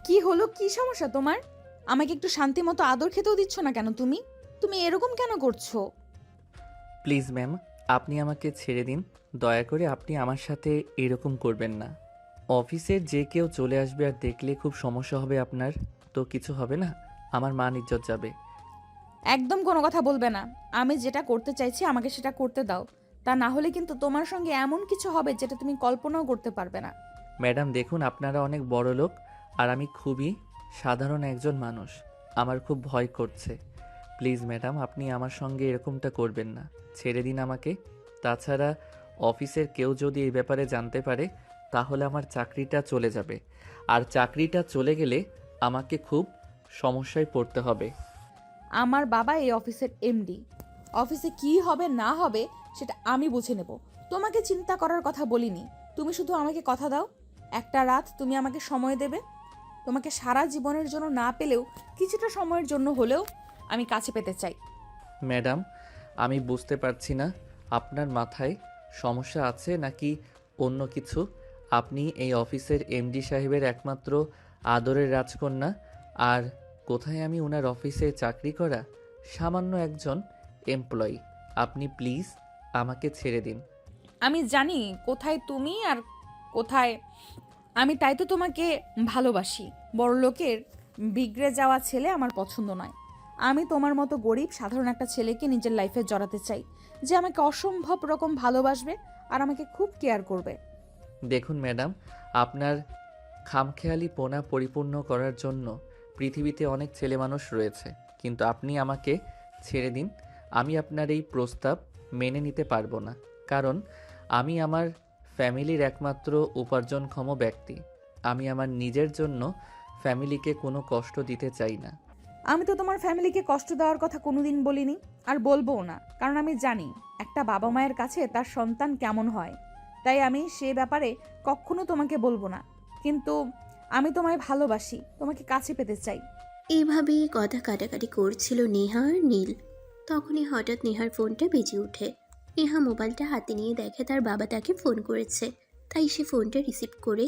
কি হলো, কি সমস্যা তোমার? আমাকে একটু শান্তি মতো আদর খেতেও দিচ্ছ না কেন তুমি? তুমি এরকম কেন করছো? প্লিজ ম্যাম, আপনি আমাকে ছেড়ে দিন। দয়া করে আপনি আমার সাথে এরকম করবেন না। অফিসের যে কেউ চলে আসবে আর দেখলে খুব সমস্যা হবে আপনার। তো কিছু হবে না, আমার মান ইজ্জত যাবে। একদম কোনো কথা বলবে না। আমি যেটা করতে চাইছি আমাকে সেটা করতে দাও। তা না হলে কিন্তু তোমার সঙ্গে এমন কিছু হবে যেটা তুমি কল্পনাও করতে পারবে না। ম্যাডাম দেখুন, আপনারা অনেক বড় লোক আর আমি খুবই সাধারণ একজন মানুষ। আমার খুব ভয় করছে। প্লিজ ম্যাডাম, আপনি আমার সঙ্গে এরকমটা করবেন না। ছেড়ে দিন আমাকে। তাছাড়া অফিসের কেউ যদি এই ব্যাপারে জানতে পারে তাহলে আমার চাকরিটা চলে যাবে। আর চাকরিটা চলে গেলে আমাকে খুব সমস্যায় পড়তে হবে। আমার বাবা এই অফিসের এমডি। অফিসে কি হবে না হবে সেটা আমি বুঝে নেব। তোমাকে চিন্তা করার কথা বলিনি। তুমি শুধু আমাকে কথা দাও, একটা রাত তুমি আমাকে সময় দেবে। তোমাকে সারা জীবনের জন্য না পেলেও কিছুটা সময়ের জন্য হলেও আমি কাছে পেতে চাই। ম্যাডাম, আমি বুঝতে পারছি না আপনার মাথায় সমস্যা আছে নাকি অন্য কিছু। আপনি এই অফিসের এমডি সাহেবের একমাত্র আদরের রাজকন্যা। আর কোথায় আমি ওনার অফিসে চাকরি করা সামান্য একজন এমপ্লয়ি। আপনি প্লিজ আমাকে ছেড়ে দিন। আমি জানি কোথায় তুমি আর কোথায় আমি, তাই তো তোমাকে ভালোবাসি। বড়লোকের বিগড়ে যাওয়া ছেলে আমার পছন্দ নয়। আমি তোমার মতো গরিব সাধারণ একটা ছেলেকে নিজের লাইফে জড়াতে চাই, যে আমাকে অসম্ভব রকম ভালোবাসবে আর আমাকে খুব কেয়ার করবে। দেখুন ম্যাডাম, আপনার খামখেয়ালি পোনা পরিপূর্ণ করার জন্য পৃথিবীতে অনেক ছেলে মানুষ রয়েছে, কিন্তু আপনি আমাকে ছেড়ে দিন। আমি আপনার এই প্রস্তাব মেনে নিতে পারবো না, কারণ আমি আমার ফ্যামিলির একমাত্র উপার্জনক্ষম ব্যক্তি। আমি আমার নিজের জন্য ফ্যামিলিকে কোনো কষ্ট দিতে চাই না। আমি তো তোমার ফ্যামিলিকে কষ্ট দেওয়ার কথা কোনোদিন বলিনি, আর বলবোও না, কারণ আমি জানি একটা বাবা মায়ের কাছে তার সন্তান কেমন হয়। তাই আমি সে ব্যাপারে কখনো তোমাকে বলবো না। কিন্তু আমি তোমায় ভালোবাসি, তোমাকে কাছে পেতে চাই। এইভাবেই কথা কাটাকাটি করছিল নেহা আর নীল। তখনই হঠাৎ নেহার ফোনটা বেজে ওঠে। নেহা মোবাইলটা হাতে নিয়ে দেখে তার বাবা তাকে ফোন করেছে। তাই সে ফোনটা রিসিভ করে,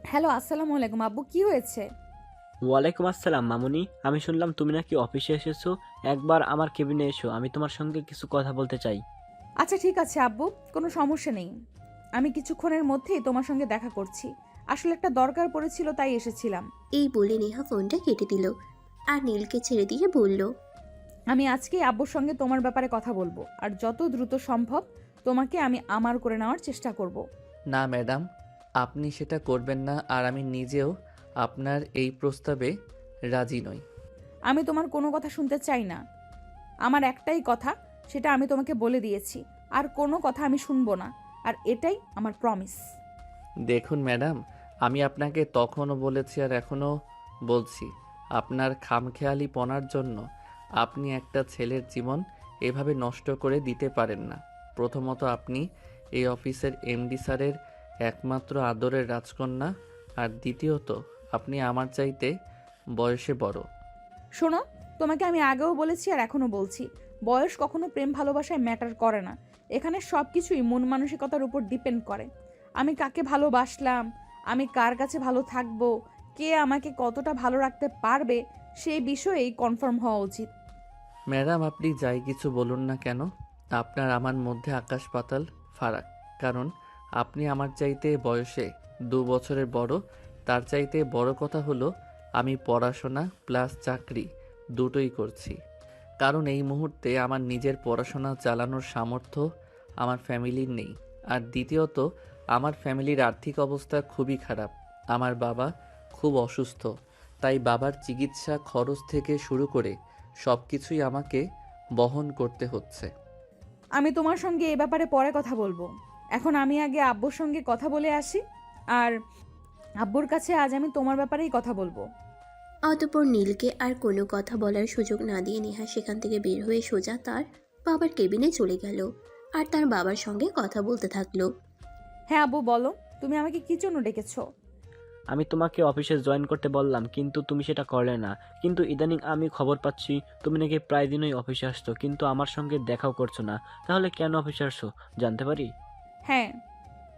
হ্যালো, আসসালামু আলাইকুম আব্বু, কি হয়েছে? ওয়ালাইকুম আসসালাম মামুনি, আমি শুনলাম তুমি নাকি অফিসে এসেছো। একবার আমার কেবিনে এসো, আমি তোমার সঙ্গে কিছু কথা বলতে চাই। আচ্ছা ঠিক আছে আব্বু, কোনো সমস্যা নেই। আমি কিছুক্ষণের মধ্যেই তোমার সঙ্গে দেখা করছি। আসলে একটা দরকার পড়েছিল তাই এসেছিলাম। এই বলে নেহা ফোনটা কেটে দিল আর নীলকে ছেড়ে দিয়ে বলল, আমি আজকেই আব্বুর সঙ্গে তোমার ব্যাপারে কথা বলবো, আর যত দ্রুত সম্ভব তোমাকে আমি আমার করে নেওয়ার চেষ্টা করব। না ম্যাডাম, আপনি সেটা করবেন না, আর আমি নিজেও আপনার এই প্রস্তাবে রাজি নই। আমি তোমার কোনো কথা শুনতে চাই না। আমার একটাই কথা, সেটা আমি তোমাকে বলে দিয়েছি। আর কোনো কথা আমি শুনবো না, আর এটাই আমার প্রমিস। দেখুন ম্যাডাম, আমি আপনাকে তখনও বলেছি আর এখনও বলছি, আপনার খামখেয়ালিপনার জন্য আপনি একটা ছেলের জীবন এভাবে নষ্ট করে দিতে পারেন না। প্রথমত, আপনি এই অফিসের এমডি স্যারের একমাত্র আদরের রাজকন্যা, আর দ্বিতীয়ত আপনি আমার চাইতে বয়সে বড়। শোনো, তোমাকে আমি আগেও বলেছি আর এখনো বলছি, বয়স কখনো প্রেম ভালোবাসায় ম্যাটার করে না। এখানে সব কিছুই মন মানসিকতার উপর ডিপেন্ড করে। আমি কাকে ভালোবাসলাম, আমি কার কাছে ভালো থাকবো, কে আমাকে কতটা ভালো রাখতে পারবে, সেই বিষয়েই কনফার্ম হওয়া উচিত। ম্যাডাম, আপনি যাই কিছু বলুন না কেন, আপনার আমার মধ্যে আকাশ পাতাল ফারাক। কারণ আপনি আমার চাইতে বয়সে 2 বছরের বড়। তার চাইতে বড় কথা হলো, আমি পড়াশোনা প্লাস চাকরি দুটোই করছি। কারণ এই মুহূর্তে আমার নিজের পড়াশোনা চালানোর সামর্থ্য আমার ফ্যামিলির নেই। আর দ্বিতীয়ত, আমার ফ্যামিলির আর্থিক অবস্থা খুবই খারাপ। আমার বাবা খুব অসুস্থ, তাই বাবার চিকিৎসা খরচ থেকে শুরু করে সব কিছুই আমাকে বহন করতে হচ্ছে। আমি তোমার সঙ্গে এ ব্যাপারে পরে কথা বলবো। এখন আমি আগে আব্বুর সঙ্গে কথা বলে আসি, আর আব্বুর কাছে আজ আমি তোমার ব্যাপারেই কথা বলবো। অতঃপর নীলকে আর কোনো কথা বলার সুযোগ না দিয়ে নেহা সেখান থেকে বের হয়ে সোজা তার বাবার কেবিনে চলে গেল আর তার বাবার সঙ্গে কথা বলতে থাকলো। হ্যাঁ আব্বু বলো, তুমি আমাকে কি জন্য ডেকেছো? আমি তোমাকে অফিসে জয়েন করতে বললাম, কিন্তু তুমি সেটা করলে না। কিন্তু ইদানিং আমি খবর পাচ্ছি তুমি নাকি প্রায় দিনই অফিসে আসছো, কিন্তু আমার সঙ্গে দেখাও করছো না। তাহলে কেন অফিসে আসছো জানতে পারি? হ্যাঁ,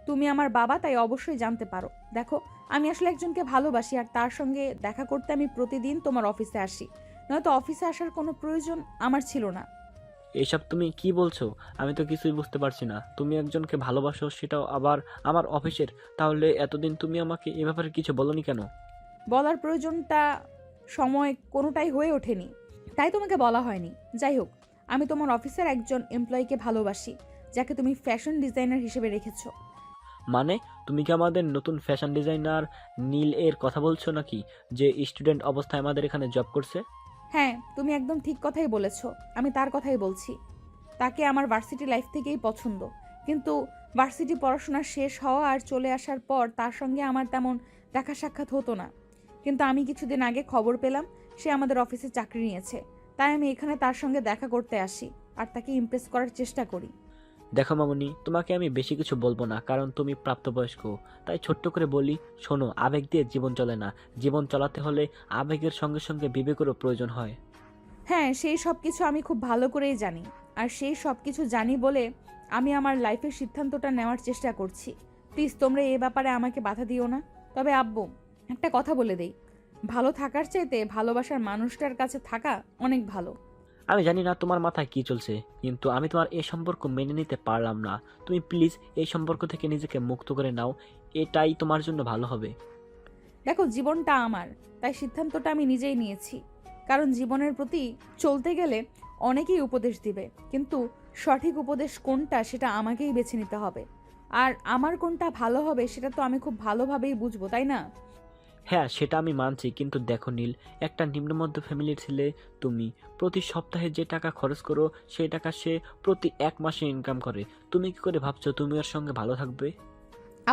তুমি আমার বাবা, তাই অবশ্যই জানতে পারো। দেখো, আমি আসলে একজনকে ভালোবাসি, আর তার সঙ্গে দেখা করতে আমি প্রতিদিন তোমার অফিসে আসি, নয়তো অফিসে আসার কোনো প্রয়োজন আমার ছিল না। এসব তুমি কি বলছো? আমি তো কিছুই বুঝতে পারছি না। তুমি একজনকে ভালোবাসো, সেটাও আবার আমার অফিসের। তাহলে এতদিন তুমি আমাকে এ ব্যাপারে কিছু বলনি কেন? বলার প্রয়োজনটা সময় কোনোটাই হয়ে ওঠেনি, তাই তোমাকে বলা হয়নি। যাই হোক, আমি তোমার অফিসের একজন এমপ্লয়িকে ভালোবাসি, যাকে তুমি ফ্যাশন ডিজাইনার হিসেবে রেখেছো। মানে তুমি কি আমাদের নতুন ফ্যাশন ডিজাইনার নীল এর কথা বলছো নাকি, যে স্টুডেন্ট অবস্থায় আমাদের এখানে জব করছে? হ্যাঁ, তুমি একদম ঠিক কথাই বলেছো, আমি তার কথাই বলছি। তাকে আমার ভার্সিটি লাইফ থেকেই পছন্দ, কিন্তু ভার্সিটি পড়াশোনা শেষ হওয়া আর চলে আসার পর তার সঙ্গে আমার তেমন দেখা সাক্ষাৎ হতো না। কিন্তু আমি কিছুদিন আগে খবর পেলাম সে আমাদের অফিসে চাকরি নিয়েছে, তাই আমি এখানে তার সঙ্গে দেখা করতে আসি আর তাকে ইমপ্রেস করার চেষ্টা করি। দেখো মামুনি, তোমাকে আমি বেশি কিছু বলবো না, কারণ তুমি প্রাপ্তবয়স্ক। তাই ছোট্ট করে বলি, শোনো, আবেগ দিয়ে জীবন চলে না। জীবন চালাতে হলে আবেগের সঙ্গে সঙ্গে বিবেকেরও প্রয়োজন হয়। হ্যাঁ, সেই সব কিছু আমি খুব ভালো করেই জানি, আর সেই সব কিছু জানি বলে আমি আমার লাইফের সিদ্ধান্তটা নেওয়ার চেষ্টা করছি। প্লিজ তোমরা এ ব্যাপারে আমাকে বাধা দিও না। তবে আব্বু, একটা কথা বলে দেই, ভালো থাকার চাইতে ভালোবাসার মানুষটার কাছে থাকা অনেক ভালো। আমি জানি না তোমার মাথায় কি চলছে, কিন্তু আমি তোমার এই সম্পর্ক মেনে নিতে পারলাম না। তুমি প্লিজ এই সম্পর্ক থেকে নিজেকে মুক্ত করে নাও, এটাই তোমার জন্য ভালো হবে। দেখো, জীবনটা আমার, তাই সিদ্ধান্তটা আমি নিজেই নিয়েছি। কারণ জীবনের প্রতি চলতে গেলে অনেকেই উপদেশ দিবে, কিন্তু সঠিক উপদেশ কোনটা সেটা আমাকেই বেছে নিতে হবে। আর আমার কোনটা ভালো হবে সেটা তো আমি খুব ভালোভাবেই বুঝবো, তাই না? হ্যাঁ, সেটা আমি মানছি, কিন্তু দেখো নীল, একটা নিম্নমধ্য ফ্যামিলির ছেলে তুমি। প্রতি সপ্তাহে যে টাকা খরচ করো, সেই টাকা সে প্রতি 1 মাসে ইনকাম করে। তুমি কি করে ভাবছো তুমি ওর সঙ্গে ভালো থাকবে?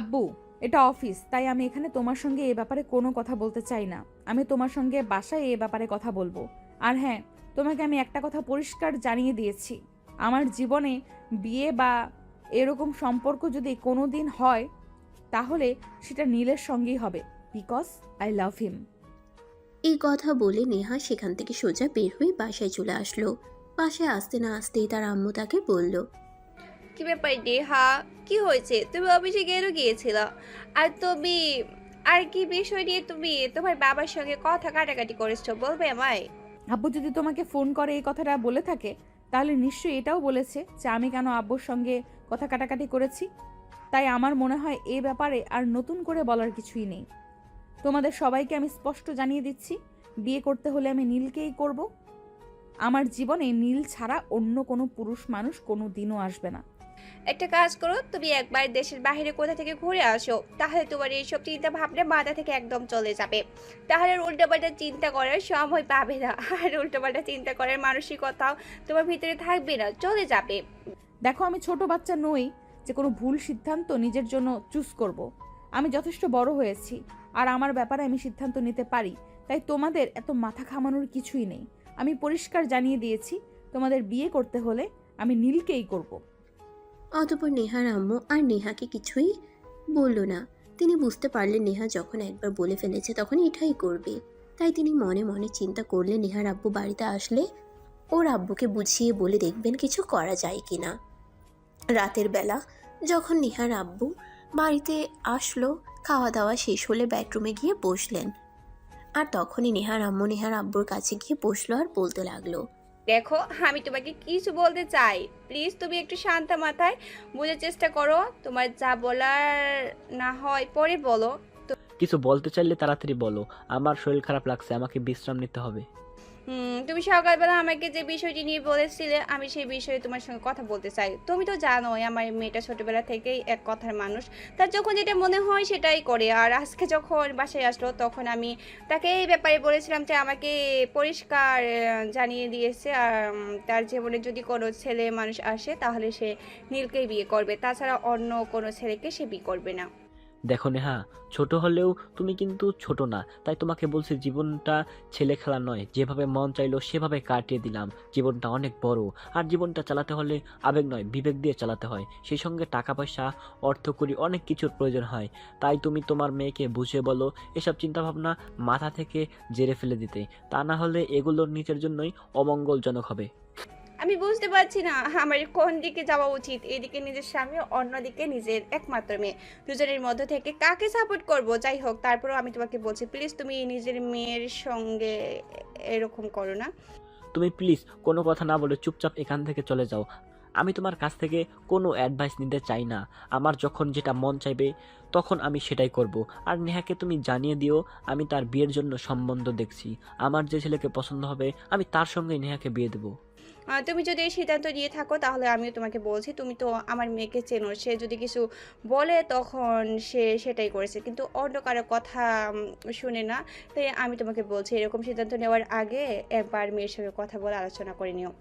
আব্বু, এটা অফিস, তাই আমি এখানে তোমার সঙ্গে এ ব্যাপারে কোনো কথা বলতে চাই না। আমি তোমার সঙ্গে বাসায় এ ব্যাপারে কথা বলবো। আর হ্যাঁ, তোমাকে আমি একটা কথা পরিষ্কার জানিয়ে দিয়েছি, আমার জীবনে বিয়ে বা এরকম সম্পর্ক যদি কোনো দিন হয়, তাহলে সেটা নীলের সঙ্গেই হবে, বিকজ আই লাভ হিম। এই কথা বলে নেহা সেখান থেকে সোজা বের হয়ে বাসায় চলে আসলো। বাসায় আসতে না আসতেই তার আম্মু তাকে বলল, কি ব্যাপার নেহা, কি হয়েছে? তুমি অফিসে গিয়েছিলা, আর তুমি আর কি বিষয় নিয়ে তুমি তোমার বাবার সঙ্গে কথা কাটাকাটি করেছো, বলবে আমায়? আব্বু যদি তোমাকে ফোন করে এই কথাটা বলে থাকে, তাহলে নিশ্চয়ই এটাও বলেছে যে আমি কেন আব্বুর সঙ্গে কথা কাটাকাটি করেছি। তাই আমার মনে হয় এ ব্যাপারে আর নতুন করে বলার কিছুই নেই। তোমাদের সবাইকে আমি স্পষ্ট জানিয়ে দিচ্ছি, বিয়ে করতে হলে আমি নীলকেই করব। আমার জীবনে নীল ছাড়া অন্য কোনো পুরুষ মানুষ কোনো দিনও আসবে না। একটা কাজ করো, তুমি একবার দেশের বাইরে কোথা থেকে ঘুরে আসো, তাহলে তোমার এইসব চিন্তা ভাবনা মাথা থেকে একদম চলে যাবে। তাহলে আর উল্টোপাল্টা চিন্তা করার সময় পাবে না, আর উল্টোপাল্টা চিন্তা করার মানসিকতাও তোমার ভিতরে থাকবে না, চলে যাবে। দেখো, আমি ছোট বাচ্চা নই যে কোনো ভুল সিদ্ধান্ত নিজের জন্য চুজ করব। আমি যথেষ্ট বড় হয়েছি, আর আমার ব্যাপারে আমি সিদ্ধান্ত নিতে পারি। তাই তোমাদের এত মাথা ঘামানোর কিছুই নেই। আমি পরিষ্কার জানিয়ে দিয়েছি, তোমাদের বিয়ে করতে হলে আমি নীলকেই করব। অতঃপর নেহার আম্মু আর নেহাকে কিছুই বলল না। তিনি বুঝতে পারলেন নেহা যখন একবার বলে ফেলেছে তখন এটাই করবে। তাই তিনি মনে মনে চিন্তা করলেন নেহার আব্বু বাড়িতে আসলে ওর আব্বুকে বুঝিয়ে বলে দেখবেন কিছু করা যায় কিনা। রাতের বেলা যখন নেহার আব্বু বাড়িতে আসলো, খাওয়া দাওয়া শেষ হলে বেডরুমে গিয়ে বসলেন। আর তখনই নেহার আম্মু নেহার আব্বুর কাছে গিয়ে বসলো আর বলতে লাগলো, দেখো, আমি তোমাকে কিছু বলতে চাই, প্লিজ তুমি একটু শান্ত মাথায় বোঝার চেষ্টা করো। তোমার যা বলার না হয় পরে বলো। কিছু বলতে চাইলে তাড়াতাড়ি বলো, আমার শরীর খারাপ লাগছে, আমাকে বিশ্রাম নিতে হবে। তুমি সকালবেলা আমাকে যে বিষয়টি নিয়ে বলেছিলে, আমি সেই বিষয়ে তোমার সঙ্গে কথা বলতে চাই। তুমি তো জানোই আমার মেয়েটা ছোটবেলা থেকেই এক কথার মানুষ, তার যখন যেটা মনে হয় সেটাই করে। আর আজকে যখন বাসায় আসলো, তখন আমি তাকে এই ব্যাপারে বলেছিলাম যে আমাকে পরিষ্কার জানিয়ে দিয়েছে, আর তার জীবনে যদি কোনো ছেলে মানুষ আসে তাহলে সে নীলকেই বিয়ে করবে, তাছাড়া অন্য কোনো ছেলেকে সে বিয়ে করবে না। দেখো নেহা, ছোট হলেও তুমি কিন্তু ছোট না, তাই তোমাকে বলছি জীবনটা ছেলে খেলা নয়। যেভাবে মন চাইলো সেভাবে কাটিয়ে দিলাম। জীবনটা অনেক বড়, আর জীবনটা চালাতে হলে আবেগ নয় বিবেক দিয়ে চালাতে হয়। সেই সঙ্গে টাকা পয়সা, অর্থকড়ি, অনেক কিছুর প্রয়োজন হয়। তাই তুমি তোমার মেয়েকে বুঝিয়ে বলো এসব চিন্তাভাবনা মাথা থেকে জেরে ফেলে দিতে, তা না হলে এগুলোর নিজের জন্যই অমঙ্গলজনক হবে। আমি বুঝতে পারছি না আমার কোন দিকে যাওয়া উচিত। এদিকে নিজের স্বামী, অন্যদিকে নিজের একমাত্র মেয়ে। দুজনের মধ্য থেকে কাকে সাপোর্ট করব? যাই হোক, তারপরেও আমি তোমাকে বলছি, প্লিজ তুমি নিজের মেয়ের সঙ্গে এরকম করো না। তুমি প্লিজ কোনো কথা না বলে চুপচাপ এখান থেকে চলে যাও। আমি তোমার কাছ থেকে কোনো অ্যাডভাইস নিতে চাই না। আমার যখন যেটা মন চাইবে তখন আমি সেটাই করব। আর নেহাকে তুমি জানিয়ে দিও আমি তার বিয়ের জন্য সম্বন্ধ দেখছি। আমার যে ছেলেকে পছন্দ হবে আমি তার সঙ্গে নেহাকে বিয়ে দেবো। তুমি যদি এই সিদ্ধান্ত নিয়ে থাকো তাহলে আমিও তোমাকে বলছি, তুমি তো আমার মেয়েকে চেনো, সে যদি কিছু বলে তখন সে সেটাই করেছে, কিন্তু অন্য কারো কথা শুনে না। তাই আমি তোমাকে বলছি, এরকম সিদ্ধান্ত নেওয়ার আগে একবার মেয়ের সঙ্গে কথা বলে আলোচনা করে নিও।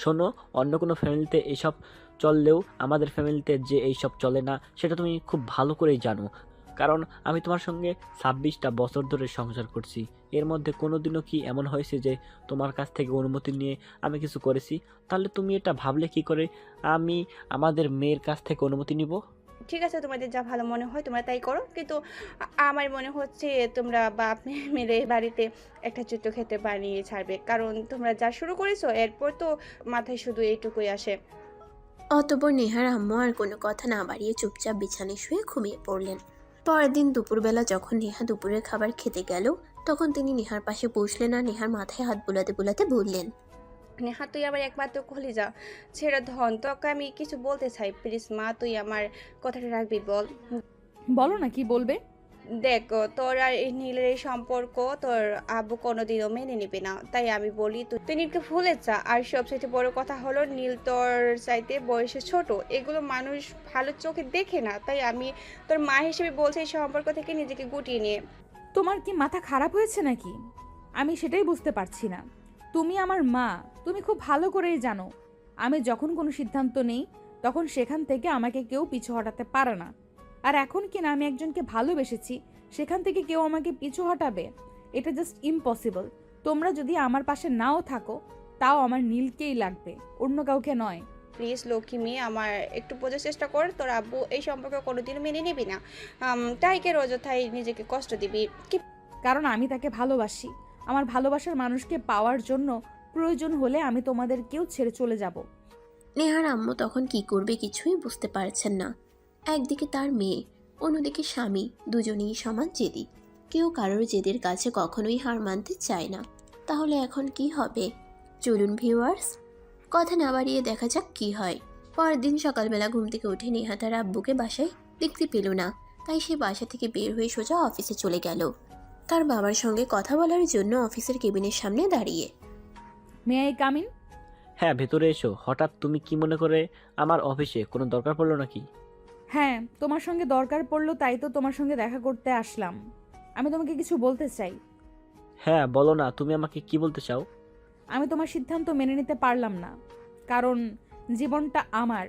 শোনো, অন্য কোনো ফ্যামিলিতে এইসব চললেও আমাদের ফ্যামিলিতে যে এইসব চলে না সেটা তুমি খুব ভালো করেই জানো। কারণ আমি তোমার সঙ্গে 26টা বছর ধরে সংসার করছি। এর মধ্যে কোনো দিনও কি এমন হয়েছে যে তোমার কাছ থেকে অনুমতি নিয়ে আমি কিছু করেছি? তাহলে তুমি এটা ভাবলে কি করে আমি আমাদের মেয়ের কাছ থেকে অনুমতি নিব? ঠিক আছে, তোমাদের যা ভালো মনে হয় তোমরা তাই করো, কিন্তু আমার মনে হচ্ছে তোমরা বাপ মেয়ে মিলে বাড়িতে একটা ছোট্ট খেতে বানিয়ে ছাড়বে, কারণ তোমরা যা শুরু করেছো এরপর তো মাথায় শুধু এইটুকুই আসে। অতঃপর নেহার আম্মু আর কোনো কথা না বাড়িয়ে চুপচাপ বিছানায় শুয়ে ঘুমিয়ে পড়লেন। পরের দিন দুপুরবেলা যখন নেহা দুপুরের খাবার খেতে গেল, তখন তিনি নেহার পাশে বসলেন আর নেহার মাথায় হাত বুলাতে বুলাতে বললেন, নেহা, তুই আমার একমাত্র কলিজা, ছেড়ে ধন, তোকে আমি কিছু বলতে চাই, প্লিজ মা, তুই আমার কথাটা রাখবি, বল। বলো না কি বলবে। দেখ, তোর আর এই নীলের এই সম্পর্ক তোর আব্বু কোনোদিনও মেনে নিবে না, তাই আমি বলি তুই নীলকে ভুলে যা। আর সবচাইতে বড় কথা হলো, নীল তোর চাইতে বয়সে ছোট, এগুলো মানুষ ভালো চোখে দেখে না, তাই আমি তোর মা হিসেবে বলছি এই সম্পর্ক থেকে নিজেকে গুটিয়ে নিয়ে। তোমার কি মাথা খারাপ হয়েছে নাকি? আমি সেটাই বুঝতে পারছি না। তুমি আমার মা, তুমি খুব ভালো করেই জানো আমি যখন কোনো সিদ্ধান্ত নেই তখন সেখান থেকে আমাকে কেউ পিছু হটাতে পারে না। আর এখন কিনা আমি একজনকে ভালোবেসেছি, সেখান থেকে কেউ আমাকে পিছু হটাবে? এটা জাস্ট ইম্পসিবল। তোমরা যদি আমার পাশে নাও থাকো তাও আমার নীলকেই লাগবে, অন্য কাউকে নয়। প্লিজ লক্ষ্মী মেয়ে, আমার একটু বোঝার চেষ্টা কর, তোর আব্বু এই সম্পর্ক কোনোদিনও মেনে নিবি না। তাই কে অযথাই নিজেকে কষ্ট দিবি কি? কারণ আমি তাকে ভালোবাসি। আমার ভালোবাসার মানুষকে পাওয়ার জন্য প্রয়োজন হলে আমি তোমাদের কেউ ছেড়ে চলে যাব। নেহার আম্মু তখন কি করবে কিছুই বুঝতে পারছেন না। একদিকে তার মেয়ে, অন্যদিকে স্বামী, দুজনেই সমান জেদি। কেউ কারোর জেদের কাছে কখনোই হার মানতে চায় না। তাহলে এখন কি হবে? চলুন ভিউয়ার্স, কথা না বাড়িয়ে দেখা যাক কি হয়। পরের দিন সকালবেলা ঘুম থেকে উঠে নেহা তার আব্বুকে বাসায় দেখতে পেল না, তাই সে বাসা থেকে বের হয়ে সোজা অফিসে চলে গেল। তার বাবার সঙ্গে কথা বলার জন্য অফিসের কেবিনের সামনে দাঁড়িয়ে। May I come in? হ্যাঁ, ভেতরে এসো। হঠাৎ তুমি কি মনে করে আমার অফিসে কোনো দরকার পড়লো নাকি? হ্যাঁ, তোমার সঙ্গে দরকার পড়লো তাই তো তোমার সঙ্গে দেখা করতে আসলাম। আমি তোমাকে কিছু বলতে চাই। হ্যাঁ বলো না, তুমি আমাকে কি বলতে চাও? আমি তোমার সিদ্ধান্ত মেনে নিতে পারলাম না, কারণ জীবনটা আমার।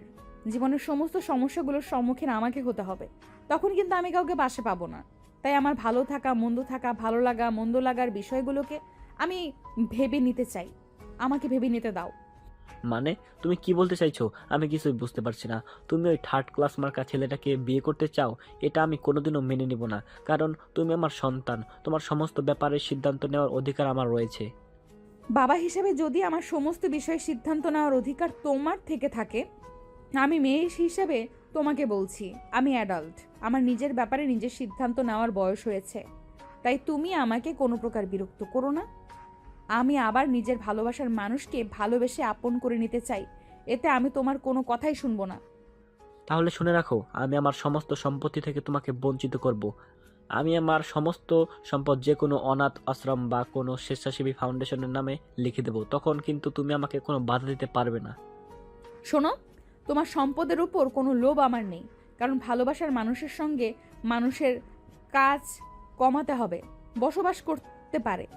জীবনের সমস্ত সমস্যাগুলোর সম্মুখীন আমাকে হতে হবে, তখন কিন্তু আমি কাউকে পাশে পাবো না। তাই আমার ভালো থাকা, মন্দ থাকা, ভালো লাগা, মন্দ লাগার বিষয়গুলোকে আমি ভেবে নিতে চাই। আমাকে ভেবে নিতে দাও। মানে তুমি কি বলতে চাইছো? আমি কিছুই বুঝতে পারছি না। তুমি ওই থার্ড ক্লাস মার্কা ছেলেটাকে বিয়ে করতে চাও? এটা আমি কোনোদিনও মেনে নিব না। কারণ তুমি আমার সন্তান, তোমার সমস্ত ব্যাপারে সিদ্ধান্ত নেওয়ার অধিকার আমার রয়েছে। বাবা হিসেবে যদি আমার সমস্ত বিষয়ে সিদ্ধান্ত নেওয়ার অধিকার তোমার থেকে থাকে, আমি মেয়ে হিসেবে তোমাকে বলছি আমি অ্যাডাল্ট, আমার নিজের ব্যাপারে নিজের সিদ্ধান্ত নেওয়ার বয়স হয়েছে। তাই তুমি আমাকে কোনো প্রকার বিরক্ত করো না। আমি আবার নিজের ভালোবাসার মানুষকে ভালোবেসে আপন করে নিতে চাই, এতে আমি তোমার কোনো কথাই শুনবো না। তাহলে শুনে রাখো, আমি আমার সমস্ত সম্পত্তি থেকে তোমাকে বঞ্চিত করব। আমি আমার সমস্ত সম্পদ যে কোনো অনাথ আশ্রম বা কোনো স্বেচ্ছাসেবী ফাউন্ডেশনের নামে লিখে দেবো। তখন কিন্তু তুমি আমাকে কোনো বাধা দিতে পারবে না। শোনো, তোমার সম্পদের উপর কোনো লোভ আমার নেই, কারণ ভালোবাসার মানুষের সঙ্গে মানুষের কাজ কমাতে হবে। বসবাস করতে পারে,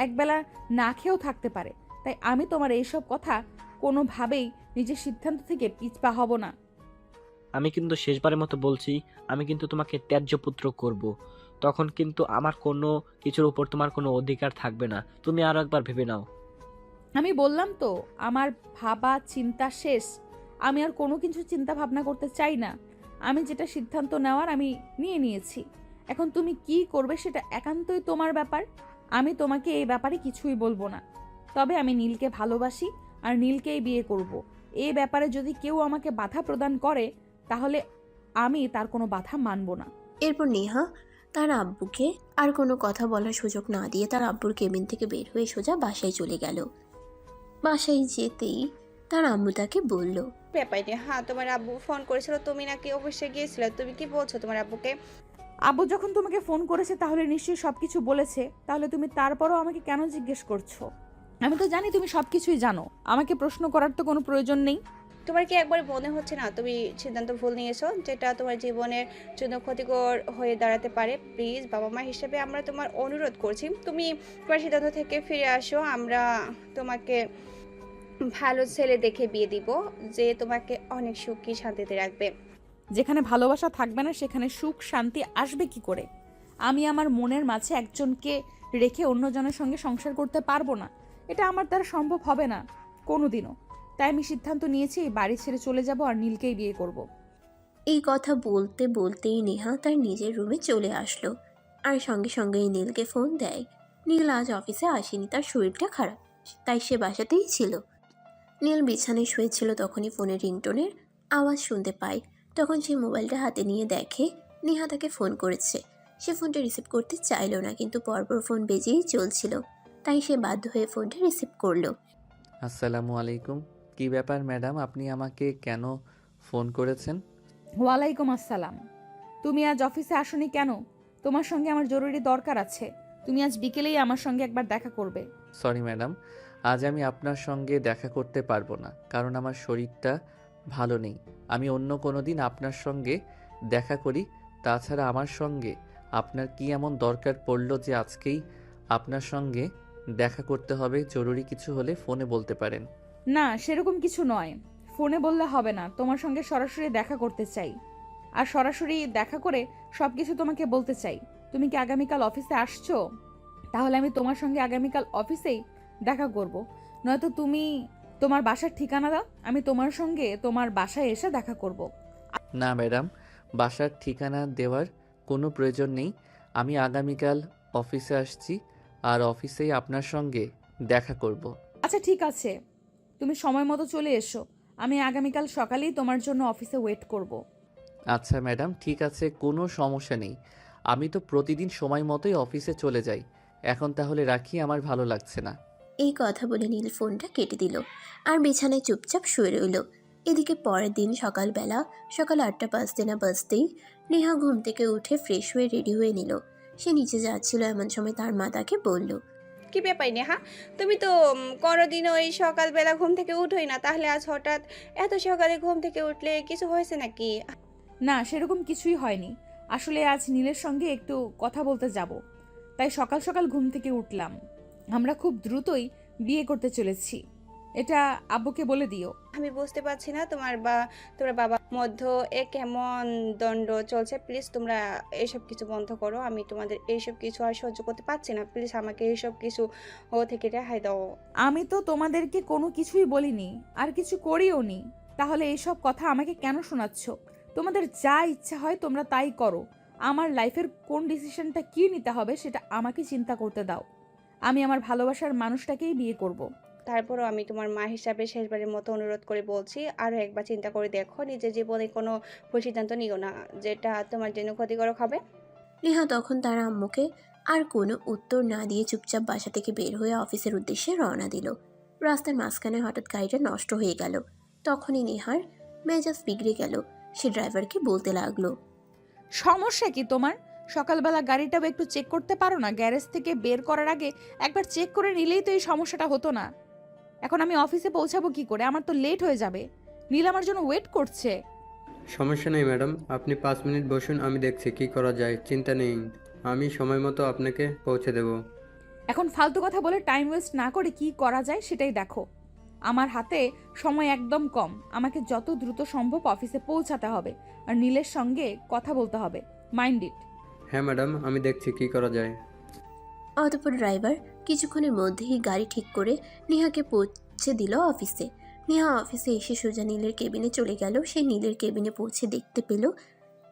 একবেলা না খেয়েও থাকতে পারে। তাই আমি তোমার এইসব কথা কোনোভাবেই নিজের সিদ্ধান্ত থেকে পিছপা হব না। আমি কিন্তু শেষবারের মতো বলছি, আমি কিন্তু তোমাকে ত্যায্য পুত্র করব। তখন কিন্তু আমার কোনো কিছুর উপর তোমার কোনো অধিকার থাকবে না। তুমি আরো একবার ভেবে নাও। আমি বললাম তো, আমার ভাবা চিন্তা শেষ। আমি আর কোনো কিছু চিন্তা ভাবনা করতে চাই না। আমি যেটা সিদ্ধান্ত নেওয়ার আমি নিয়ে নিয়েছি। এখন তুমি কি করবে সেটা একান্তই তোমার ব্যাপার। আমি তোমাকে এই ব্যাপারে কিছুই বলবো না। তবে আমি নীলকে ভালোবাসি, আর নীলকেই বিয়ে করব। এই ব্যাপারে যদি কেউ আমাকে বাধা প্রদান করে তাহলে আমি তার কোনো বাধা মানব না। এরপর নেহা তার আব্বুকে আর কোনো কথা বলার সুযোগ না দিয়ে তার আব্বুর কেবিন থেকে বের হয়ে সোজা বাসায় চলে গেল। বাসায় যেতেই তার আম্মু তাকে বলল, ব্যাপার নেই। হ্যাঁ, তোমার আব্বু ফোন করেছিল, তুমি নাকি অফিসে গিয়েছিলে। তুমি কি বলছো তোমার আব্বুকে? আব্বু যখন তোমাকে ফোন করেছে তাহলে নিশ্চয়ই সবকিছু বলেছে। তাহলে তুমি তারপরও আমাকে কেন জিজ্ঞেস করছো? আমি তো জানি তুমি সবকিছুই জানো, আমাকে প্রশ্ন করার তো কোনো প্রয়োজন নেই। তোমার কি একবার মনে হচ্ছে না তুমি সিদ্ধান্ত ভুল নিয়েছো, যেটা তোমার জীবনের জন্য ক্ষতিকর হয়ে দাঁড়াতে পারে? প্লিজ, বাবা মা হিসেবে আমরা তোমার অনুরোধ করছি, তুমি তোমার সিদ্ধান্ত থেকে ফিরে আসো। আমরা তোমাকে ভালো ছেলে দেখে বিয়ে দিব, যে তোমাকে অনেক সুখী শান্তিতে রাখবে। যেখানে ভালোবাসা থাকবে না সেখানে সুখ শান্তি আসবে কি করে? আমি আমার মনের মাঝে একজনকে রেখে অন্যজনের সঙ্গে সংসার করতে পারবো না। এটা আমার দ্বারা সম্ভব হবে না কোনোদিনও। তাই আমি সিদ্ধান্ত নিয়েছি বাড়ি ছেড়ে চলে যাব আর নীলকেই বিয়ে করব। এই কথা বলতে বলতেই নেহা তার নিজের রুমে চলে আসলো আর সঙ্গে সঙ্গেই নীলকে ফোন দেয়। নীল আজ অফিসে আসেনি, তার শরীরটা খারাপ, তাই সে বাসাতেই ছিল। নীল বিছানায় শুয়েছিল, তখনই ফোনের রিংটোনের আওয়াজ শুনতে পায়। তখন সে মোবাইলটা হাতে নিয়ে দেখে নেহা তাকে ফোন করেছে। সে ফোনটা রিসিভ করতে চাইল না, কিন্তু পরপর ফোন বেজেই চলছিল, তাই সে বাধ্য হয়ে ফোনটা রিসিভ করলো। আসসালামু আলাইকুম। কি ব্যাপার ম্যাডাম, আপনি আমাকে কেন ফোন করেছেন? ওয়ালাইকুম আসসালাম। তুমি আজ অফিসে আসোনি কেন? তোমার সঙ্গে আমার জরুরি দরকার আছে। তুমি আজ বিকেলেই আমার সঙ্গে একবার দেখা করবে। সরি ম্যাডাম, আজ আমি আপনার সঙ্গে দেখা করতে পারবো না, কারণ আমার শরীরটা ভালো নেই। আমি অন্য কোনো দিন আপনার সঙ্গে দেখা করি। তাছাড়া আমার সঙ্গে আপনার কি এমন দরকার পড়লো যে আজকেই আপনার সঙ্গে দেখা করতে হবে? জরুরি কিছু হলে ফোনে বলতে পারেন। না, সেরকম কিছু নয়। ফোনে বললে হবে না, তোমার সঙ্গে সরাসরি দেখা করতে চাই। আর সরাসরি দেখা করে সবকিছু তোমাকে বলতে চাই। তুমি কি আগামীকাল অফিসে আসছো? তাহলে আমি তোমার সঙ্গে আগামীকাল অফিসেই দেখা করব। নয়তো তুমি তোমার বাসার ঠিকানা দাও, আমি তোমার সঙ্গে তোমার বাসায় এসে দেখা করব। না ম্যাডাম, বাসার ঠিকানা দেওয়ার কোনো প্রয়োজন নেই। আমি আগামীকাল অফিসে আসছি আর অফিসেই আপনার সঙ্গে দেখা করব। আচ্ছা ঠিক আছে, তুমি সময় মতো চলে এসো। আমি আগামীকাল সকালেই তোমার জন্য অফিসে ওয়েট করব। আচ্ছা ম্যাডাম, ঠিক আছে, কোনো সমস্যা নেই। আমি তো প্রতিদিন সময় মতোই অফিসে চলে যাই। এখন তাহলে রাখি, আমার ভালো লাগছে না। এই কথা বলে নীল ফোনটা কেটে দিল আর বিছানায় চুপচাপ শুয়ে রইল। এদিকে পরের দিন সকালবেলা সকাল 8টা বাজতে না বাজতেই নেহা ঘুম থেকে উঠে ফ্রেশ হয়ে রেডি হয়ে নিল। সে নিচে যাচ্ছিল, এমন সময় তার মা তাকে বলল, কি ব্যাপার নেহা, তুমি তো কোনোদিনও এই সকালবেলা ঘুম থেকে উঠোই না, তাহলে আজ হঠাৎ এত সকালে ঘুম থেকে উঠলে? কিছু হয়েছে নাকি? না, সেরকম কিছুই হয়নি। আসলে আজ নীলের সঙ্গে একটু কথা বলতে যাব, তাই সকাল সকাল ঘুম থেকে উঠলাম। আমরা খুব দ্রুতই বিয়ে করতে চলেছি, এটা আব্বুকে বলে দিও। আমি বুঝতে পারছি না তোমার বাবার মধ্যে কেমন দ্বন্দ্ব চলছে। প্লিজ তোমরা এইসব কিছু বন্ধ করো। আমি তোমাদের এইসব কিছু আর সহ্য করতে পারছি না। প্লিজ আমাকে এইসব কিছু থেকে রেহাই দাও। আমি তো তোমাদেরকে কোনো কিছুই বলিনি, আর কিছু করিও নি। তাহলে এইসব কথা আমাকে কেন শোনাচ্ছ? তোমাদের যা ইচ্ছা হয় তোমরা তাই করো। আমার লাইফের কোন ডিসিশনটা কি নিতে হবে সেটা আমাকে চিন্তা করতে দাও। আমি আমার ভালোবাসার মানুষটাকেই বিয়ে করব। তারপরও আমি তোমার মা হিসাবে শেষবারের মতো অনুরোধ করে বলছি, আরও একবার চিন্তা করে দেখো। নিজের জীবনে কোনো ভুল সিদ্ধান্ত নিও না, যেটা তোমার জন্য ক্ষতিকারক হবে। নেহা তখন তার আম্মুকে আর কোনো উত্তর না দিয়ে চুপচাপ বাসা থেকে বের হয়ে অফিসের উদ্দেশ্যে রওনা দিল। রাস্তার মাঝখানে হঠাৎ গাড়িটা নষ্ট হয়ে গেল। তখনই নেহার মেজাজ বিগড়ে গেল। সে ড্রাইভারকে বলতে লাগলো, সমস্যা কি তোমার? সকালবেলা গাড়িটাও একটু চেক করতে পারো না? গ্যারেজ থেকে বের করার আগে একবার চেক করে নিলেই তো এই সমস্যাটা হতো না। এখন আমি অফিসে পৌঁছাবো কি করে? আমার তো লেট হয়ে যাবে। নীল আমার জন্য ওয়েট করছে। সমস্যা নেই ম্যাডাম, আপনি 5 মিনিট বসুন, আমি দেখছি কি করা যায়। চিন্তা নেই, আমি সময় মতো আপনাকে পৌঁছে দেব। এখন ফালতু কথা বলে টাইম ওয়েস্ট না করে কি করা যায় সেটাই দেখো। আমার হাতে সময় একদম কম। আমাকে যত দ্রুত সম্ভব অফিসে পৌঁছাতে হবে আর নীলের সঙ্গে কথা বলতে হবে। Mind it. হ্যাঁ ম্যাডাম, আমি দেখছি কি করা যায়। অতঃপর ড্রাইভার কিছুক্ষণের মধ্যেই গাড়ি ঠিক করে নেহাকে পৌঁছে দিল অফিসে। নেহা অফিসে এসে সোজা নীলের কেবিনে চলে গেল। সে নীলের কেবিনে পৌঁছে দেখতে পেল